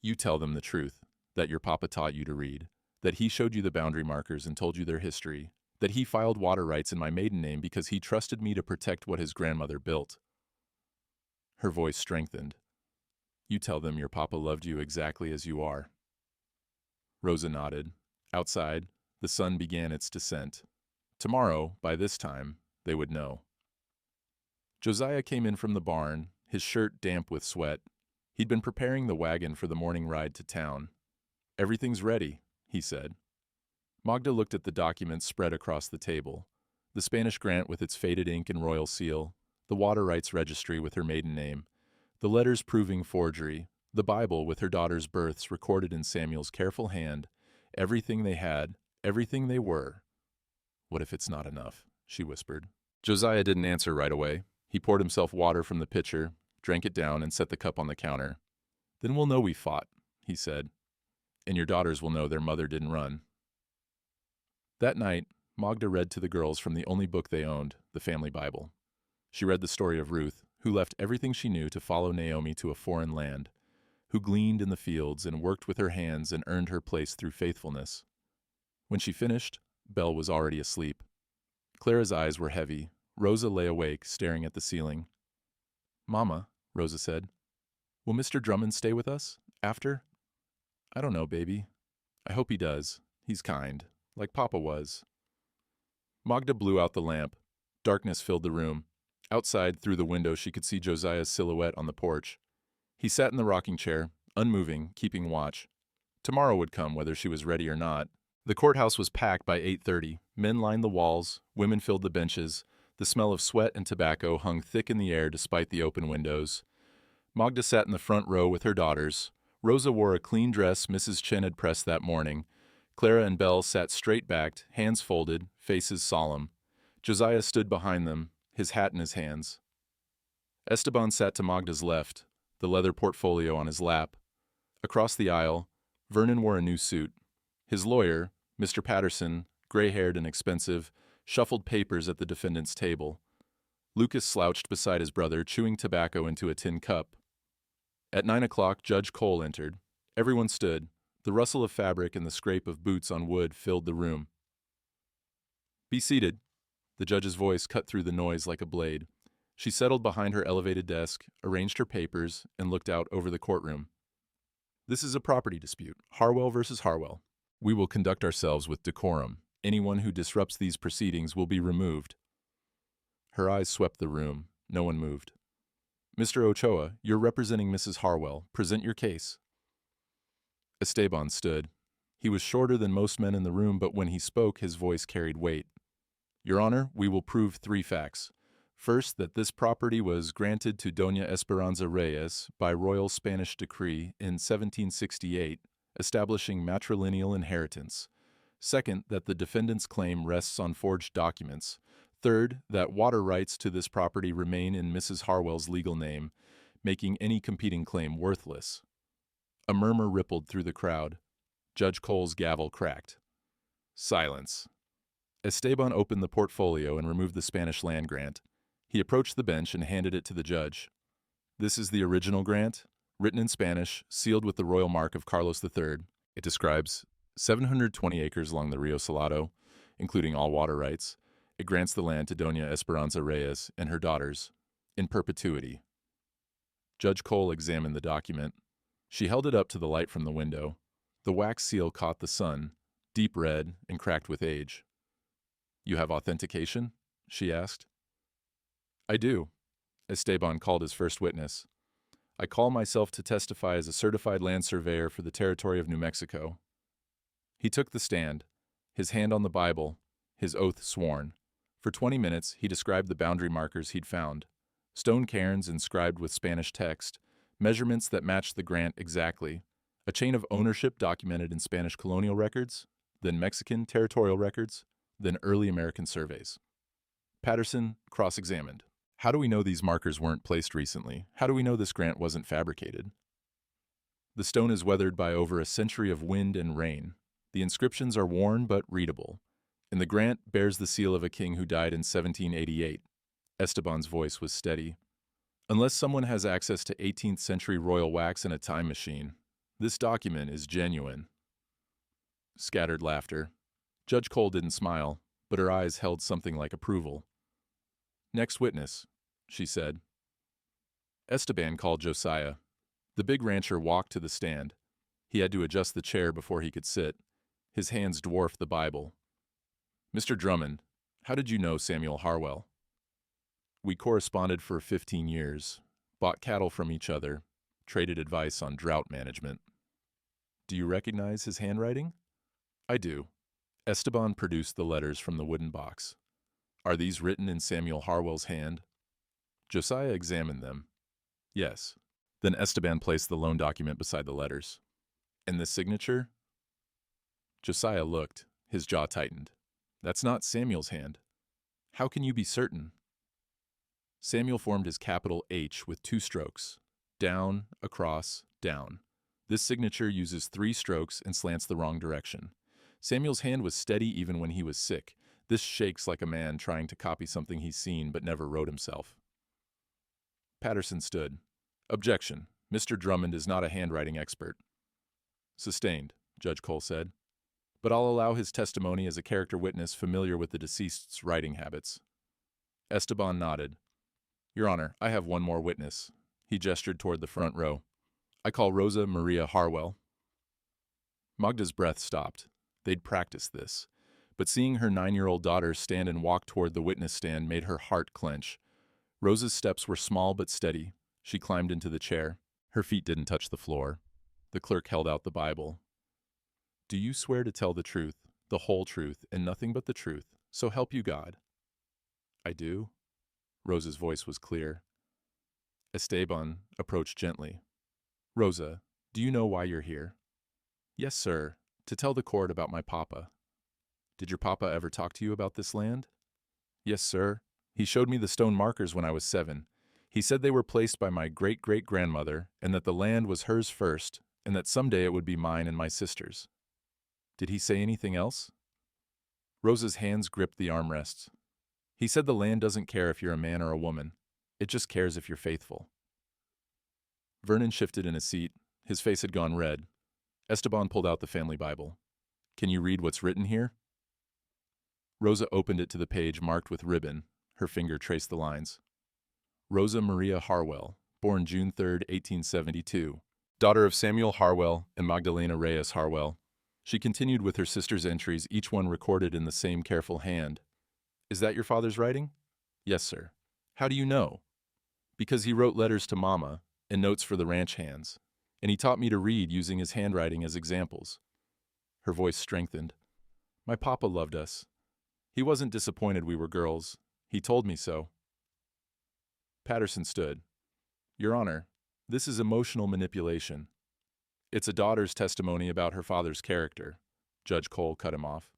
"You tell them the truth, that your papa taught you to read, that he showed you the boundary markers and told you their history, that he filed water rights in my maiden name because he trusted me to protect what his grandmother built." Her voice strengthened. "You tell them your papa loved you exactly as you are." Rosa nodded. Outside, the sun began its descent. Tomorrow, by this time, they would know. Josiah came in from the barn, his shirt damp with sweat. He'd been preparing the wagon for the morning ride to town. "Everything's ready," he said. Magda looked at the documents spread across the table. The Spanish grant with its faded ink and royal seal, the water rights registry with her maiden name, the letters proving forgery, the Bible with her daughter's births recorded in Samuel's careful hand, everything they had, everything they were. "What if it's not enough?" she whispered. Josiah didn't answer right away. He poured himself water from the pitcher, drank it down, and set the cup on the counter. "Then we'll know we fought," he said. "And your daughters will know their mother didn't run." That night, Magda read to the girls from the only book they owned, the family Bible. She read the story of Ruth, who left everything she knew to follow Naomi to a foreign land, who gleaned in the fields and worked with her hands and earned her place through faithfulness. When she finished, Belle was already asleep. Clara's eyes were heavy. Rosa lay awake, staring at the ceiling. "Mama," Rosa said, "will Mr. Drummond stay with us, after?" "I don't know, baby. I hope he does. He's kind, like Papa was." Magda blew out the lamp. Darkness filled the room. Outside, through the window, she could see Josiah's silhouette on the porch. He sat in the rocking chair, unmoving, keeping watch. Tomorrow would come, whether she was ready or not. The courthouse was packed by 8:30. Men lined the walls, women filled the benches. The smell of sweat and tobacco hung thick in the air despite the open windows. Magda sat in the front row with her daughters. Rosa wore a clean dress Mrs. Chen had pressed that morning. Clara and Belle sat straight-backed, hands folded, faces solemn. Josiah stood behind them, his hat in his hands. Esteban sat to Magda's left, the leather portfolio on his lap. Across the aisle, Vernon wore a new suit. His lawyer, Mr. Patterson, gray-haired and expensive, shuffled papers at the defendant's table. Lucas slouched beside his brother, chewing tobacco into a tin cup. At 9 o'clock, Judge Cole entered. Everyone stood. The rustle of fabric and the scrape of boots on wood filled the room. "Be seated." The judge's voice cut through the noise like a blade. She settled behind her elevated desk, arranged her papers, and looked out over the courtroom. "This is a property dispute, Harwell versus Harwell. We will conduct ourselves with decorum. Anyone who disrupts these proceedings will be removed." Her eyes swept the room. No one moved. "Mr. Ochoa, you're representing Mrs. Harwell. Present your case." Esteban stood. He was shorter than most men in the room, but when he spoke, his voice carried weight. "Your Honor, we will prove 3 facts. First, that this property was granted to Doña Esperanza Reyes by royal Spanish decree in 1768, establishing matrilineal inheritance. Second, that the defendant's claim rests on forged documents. Third, that water rights to this property remain in Mrs. Harwell's legal name, making any competing claim worthless." A murmur rippled through the crowd. Judge Cole's gavel cracked. Silence. Esteban opened the portfolio and removed the Spanish land grant. He approached the bench and handed it to the judge. "This is the original grant, written in Spanish, sealed with the royal mark of Carlos III. It describes 720 acres along the Rio Salado, including all water rights. It grants the land to Doña Esperanza Reyes and her daughters, in perpetuity." Judge Cole examined the document. She held it up to the light from the window. The wax seal caught the sun, deep red and cracked with age. "You have authentication?" she asked. "I do." Esteban called his first witness. "I call myself to testify as a certified land surveyor for the territory of New Mexico." He took the stand, his hand on the Bible, his oath sworn. For 20 minutes, he described the boundary markers he'd found. Stone cairns inscribed with Spanish text, measurements that matched the grant exactly, a chain of ownership documented in Spanish colonial records, then Mexican territorial records, then early American surveys. Patterson cross-examined. "How do we know these markers weren't placed recently? How do we know this grant wasn't fabricated?" "The stone is weathered by over a century of wind and rain. The inscriptions are worn but readable, and the grant bears the seal of a king who died in 1788. Esteban's voice was steady. "Unless someone has access to 18th century royal wax in a time machine, this document is genuine." Scattered laughter. Judge Cole didn't smile, but her eyes held something like approval. "Next witness," she said. Esteban called Josiah. The big rancher walked to the stand. He had to adjust the chair before he could sit. His hands dwarfed the Bible. "Mr. Drummond, how did you know Samuel Harwell?" "We corresponded for 15 years, bought cattle from each other, traded advice on drought management." "Do you recognize his handwriting?" "I do." Esteban produced the letters from the wooden box. "Are these written in Samuel Harwell's hand?" Josiah examined them. "Yes." Then Esteban placed the loan document beside the letters. "And the signature?" Josiah looked, his jaw tightened. "That's not Samuel's hand. How can you be certain?" Samuel formed his capital H with 2 strokes. Down, across, down. This signature uses 3 strokes and slants the wrong direction. Samuel's hand was steady even when he was sick. This shakes like a man trying to copy something he's seen but never wrote himself. Patterson stood. "Objection. Mr. Drummond is not a handwriting expert." "Sustained," Judge Cole said. "But I'll allow his testimony as a character witness familiar with the deceased's writing habits." Esteban nodded. "Your Honor, I have one more witness." He gestured toward the front row. "I call Rosa Maria Harwell." Magda's breath stopped. They'd practiced this. But seeing her 9-year-old daughter stand and walk toward the witness stand made her heart clench. Rosa's steps were small but steady. She climbed into the chair. Her feet didn't touch the floor. The clerk held out the Bible. "Do you swear to tell the truth, the whole truth, and nothing but the truth, so help you God?" "I do." Rosa's voice was clear. Esteban approached gently. "Rosa, Do you know why you're here? Yes, sir. To tell the court about my papa. Did your papa ever talk to you about this land? Yes, sir. He showed me the stone markers when I was 7. He said they were placed by my great-great-grandmother and that the land was hers first and that someday it would be mine and my sister's. Did he say anything else? Rosa's hands gripped the armrests. He said the land doesn't care if you're a man or a woman. It just cares if you're faithful. Vernon shifted in his seat. His face had gone red. Esteban pulled out the family Bible. Can you read what's written here? Rosa opened it to the page marked with ribbon. Her finger traced the lines. Rosa Maria Harwell, born June 3, 1872, daughter of Samuel Harwell and Magdalena Reyes Harwell. She continued with her sister's entries, each one recorded in the same careful hand. Is that your father's writing? Yes, sir. How do you know? Because he wrote letters to Mama and notes for the ranch hands, and he taught me to read using his handwriting as examples. Her voice strengthened. My papa loved us. He wasn't disappointed we were girls. He told me so. Patterson stood. Your Honor, this is emotional manipulation. It's a daughter's testimony about her father's character. Judge Cole cut him off.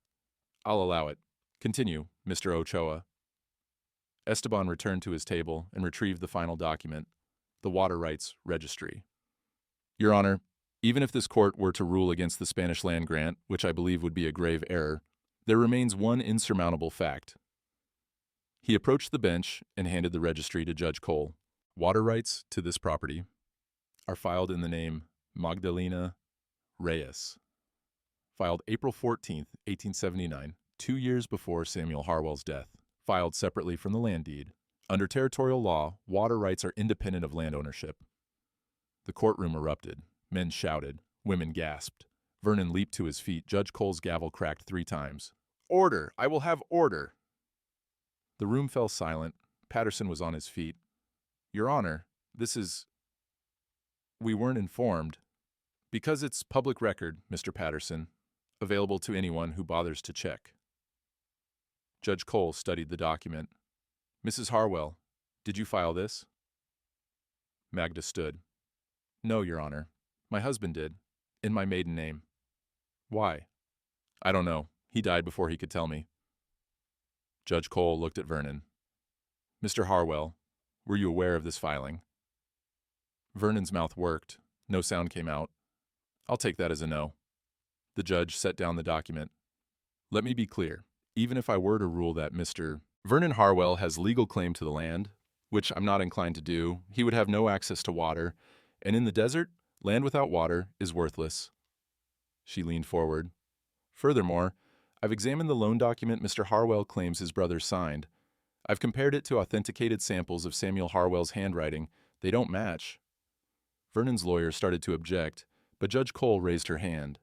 I'll allow it. Continue, Mr. Ochoa. Esteban returned to his table and retrieved the final document, the Water Rights Registry. Your Honor, even if this court were to rule against the Spanish land grant, which I believe would be a grave error, there remains one insurmountable fact. He approached the bench and handed the registry to Judge Cole. Water rights to this property are filed in the name Magdalena Reyes, filed April 14, 1879, 2 years before Samuel Harwell's death, filed separately from the land deed. Under territorial law, water rights are independent of land ownership. The courtroom erupted. Men shouted. Women gasped. Vernon leaped to his feet. Judge Cole's gavel cracked 3 times. Order! I will have order! The room fell silent. Patterson was on his feet. Your Honor, this is... We weren't informed. Because it's public record, Mr. Patterson, available to anyone who bothers to check. Judge Cole studied the document. Mrs. Harwell, did you file this? Magda stood. No, Your Honor. My husband did, in my maiden name. Why? I don't know. He died before he could tell me. Judge Cole looked at Vernon. Mr. Harwell, were you aware of this filing? Vernon's mouth worked. No sound came out. I'll take that as a no. The judge set down the document. Let me be clear. Even if I were to rule that Mr. Vernon Harwell has legal claim to the land, which I'm not inclined to do, he would have no access to water, and in the desert, land without water is worthless. She leaned forward. Furthermore, I've examined the loan document Mr. Harwell claims his brother signed. I've compared it to authenticated samples of Samuel Harwell's handwriting. They don't match. Vernon's lawyer started to object, but Judge Cole raised her hand.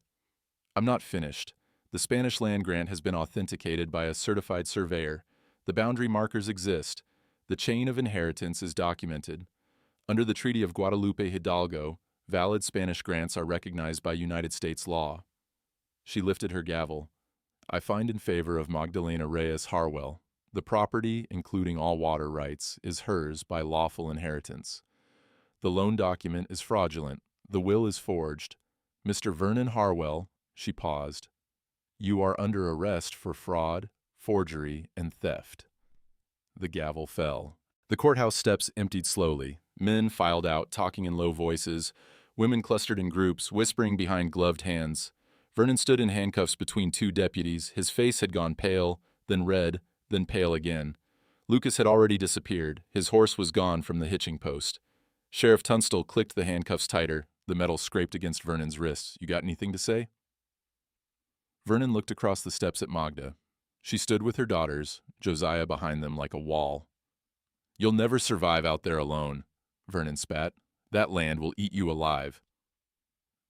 I'm not finished. The Spanish land grant has been authenticated by a certified surveyor. The boundary markers exist. The chain of inheritance is documented. Under the Treaty of Guadalupe Hidalgo, valid Spanish grants are recognized by United States law. She lifted her gavel. I find in favor of Magdalena Reyes Harwell. The property, including all water rights, is hers by lawful inheritance. The loan document is fraudulent. The will is forged. Mr. Vernon Harwell, she paused. You are under arrest for fraud, forgery, and theft. The gavel fell. The courthouse steps emptied slowly. Men filed out, talking in low voices. Women clustered in groups, whispering behind gloved hands. Vernon stood in handcuffs between 2 deputies. His face had gone pale, then red, then pale again. Lucas had already disappeared. His horse was gone from the hitching post. Sheriff Tunstall clicked the handcuffs tighter. The metal scraped against Vernon's wrists. You got anything to say? Vernon looked across the steps at Magda. She stood with her daughters, Josiah behind them like a wall. You'll never survive out there alone, Vernon spat. That land will eat you alive.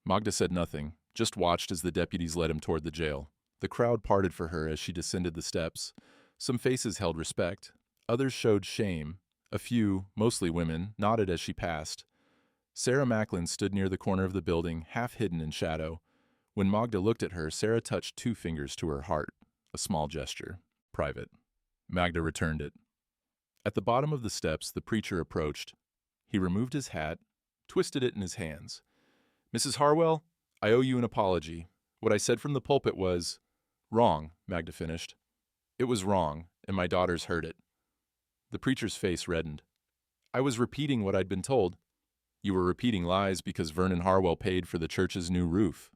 Magda said nothing, just watched as the deputies led him toward the jail. The crowd parted for her as she descended the steps. Some faces held respect. Others showed shame. A few, mostly women, nodded as she passed. Sarah Macklin stood near the corner of the building, half hidden in shadow. When Magda looked at her, Sarah touched 2 fingers to her heart, a small gesture. Private. Magda returned it. At the bottom of the steps, the preacher approached. He removed his hat, twisted it in his hands. Mrs. Harwell, I owe you an apology. What I said from the pulpit was wrong, Magda finished. It was wrong, and my daughters heard it. The preacher's face reddened. I was repeating what I'd been told. You were repeating lies because Vernon Harwell paid for the church's new roof.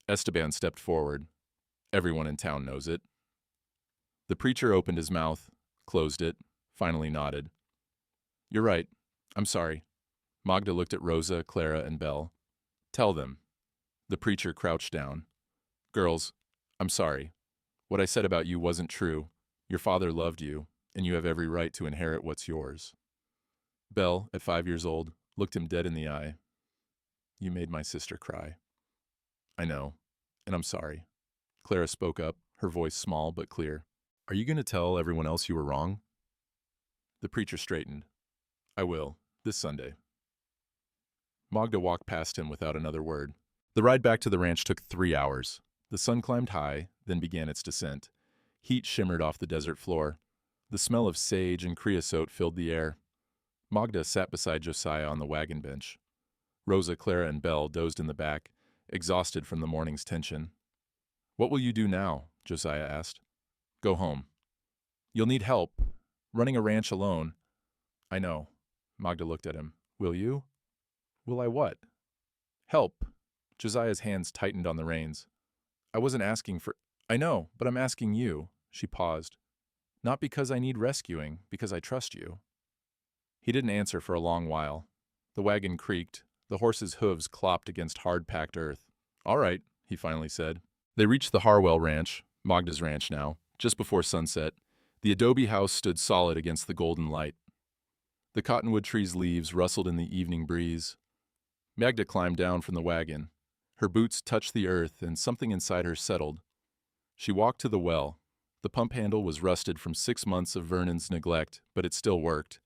Esteban stepped forward. Everyone in town knows it. The preacher opened his mouth, closed it, finally nodded. You're right. I'm sorry. Magda looked at Rosa, Clara, and Belle. Tell them. The preacher crouched down. Girls, I'm sorry. What I said about you wasn't true. Your father loved you, and you have every right to inherit what's yours. Belle, at 5 years old, looked him dead in the eye. You made my sister cry. I know, and I'm sorry. Clara spoke up, her voice small but clear. Are you going to tell everyone else you were wrong? The preacher straightened. I will, this Sunday. Magda walked past him without another word. The ride back to the ranch took 3 hours. The sun climbed high, then began its descent. Heat shimmered off the desert floor. The smell of sage and creosote filled the air. Magda sat beside Josiah on the wagon bench. Rosa, Clara, and Belle dozed in the back, exhausted from the morning's tension. What will you do now? Josiah asked. Go home. You'll need help. Running a ranch alone. I know. Magda looked at him. Will you? Will I what? Help. Josiah's hands tightened on the reins. I wasn't asking for... I know, but I'm asking you. She paused. Not because I need rescuing, because I trust you. He didn't answer for a long while. The wagon creaked. The horse's hooves clopped against hard-packed earth. All right, he finally said. They reached the Harwell ranch, Magda's ranch now, just before sunset. The adobe house stood solid against the golden light. The cottonwood tree's leaves rustled in the evening breeze. Magda climbed down from the wagon. Her boots touched the earth, and something inside her settled. She walked to the well. The pump handle was rusted from 6 months of Vernon's neglect, but it still worked.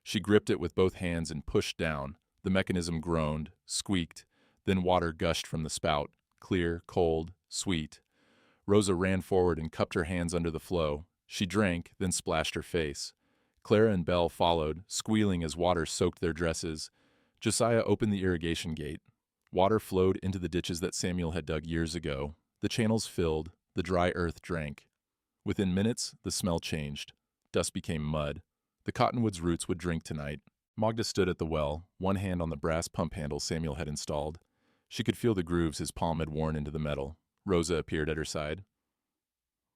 She gripped it with both hands and pushed down. The mechanism groaned, squeaked, then water gushed from the spout, clear, cold, sweet. Rosa ran forward and cupped her hands under the flow. She drank, then splashed her face. Clara and Belle followed, squealing as water soaked their dresses. Josiah opened the irrigation gate. Water flowed into the ditches that Samuel had dug years ago. The channels filled, the dry earth drank. Within minutes, the smell changed. Dust became mud. The cottonwood's roots would drink tonight. Magda stood at the well, one hand on the brass pump handle Samuel had installed. She could feel the grooves his palm had worn into the metal. Rosa appeared at her side.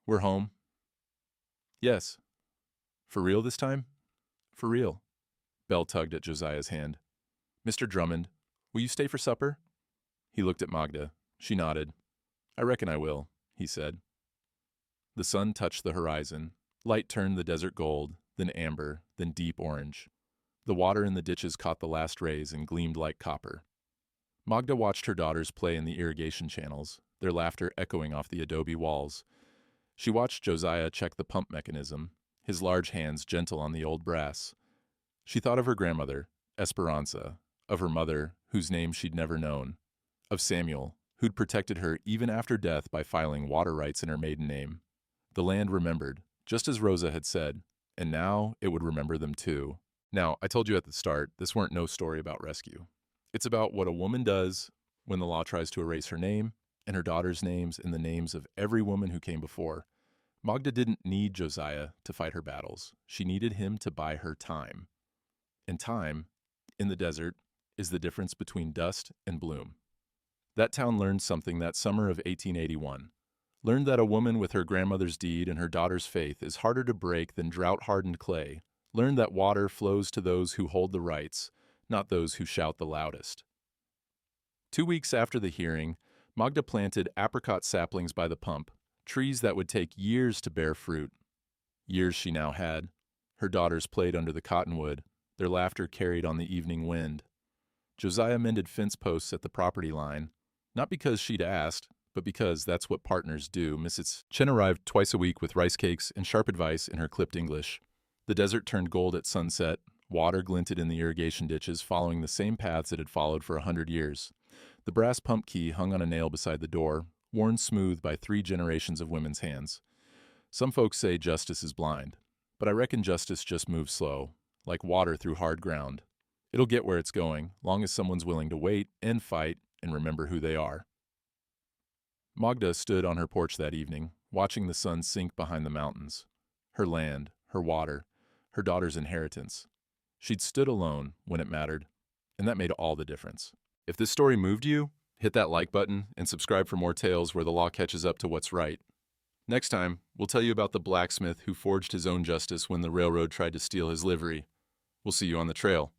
We're home. Yes. For real this time? For real. Belle tugged at Josiah's hand. Mr. Drummond, will you stay for supper? He looked at Magda. She nodded. I reckon I will, he said. The sun touched the horizon. Light turned the desert gold, then amber, then deep orange. The water in the ditches caught the last rays and gleamed like copper. Magda watched her daughters play in the irrigation channels, their laughter echoing off the adobe walls. She watched Josiah check the pump mechanism, his large hands gentle on the old brass. She thought of her grandmother, Esperanza, of her mother, whose name she'd never known, of Samuel, who'd protected her even after death by filing water rights in her maiden name. The land remembered, just as Rosa had said, and now it would remember them too. Now, I told you at the start, this weren't no story about rescue. It's about what a woman does when the law tries to erase her name and her daughters' names and the names of every woman who came before. Magda didn't need Josiah to fight her battles. She needed him to buy her time. And time, in the desert, is the difference between dust and bloom. That town learned something that summer of 1881. Learned that a woman with her grandmother's deed and her daughter's faith is harder to break than drought-hardened clay. Learned that water flows to those who hold the rights, not those who shout the loudest. 2 weeks after the hearing, Magda planted apricot saplings by the pump, trees that would take years to bear fruit. Years she now had. Her daughters played under the cottonwood, their laughter carried on the evening wind. Josiah mended fence posts at the property line, not because she'd asked, but because that's what partners do. Mrs. Chen arrived twice a week with rice cakes and sharp advice in her clipped English. The desert turned gold at sunset. Water glinted in the irrigation ditches, following the same paths it had followed for 100 years. The brass pump key hung on a nail beside the door, worn smooth by 3 generations of women's hands. Some folks say justice is blind, but I reckon justice just moves slow, like water through hard ground. It'll get where it's going, long as someone's willing to wait and fight and remember who they are. Magda stood on her porch that evening, watching the sun sink behind the mountains. Her land, her water, her daughter's inheritance. She'd stood alone when it mattered, and that made all the difference. If this story moved you, hit that like button and subscribe for more tales where the law catches up to what's right. Next time, we'll tell you about the blacksmith who forged his own justice when the railroad tried to steal his livery. We'll see you on the trail.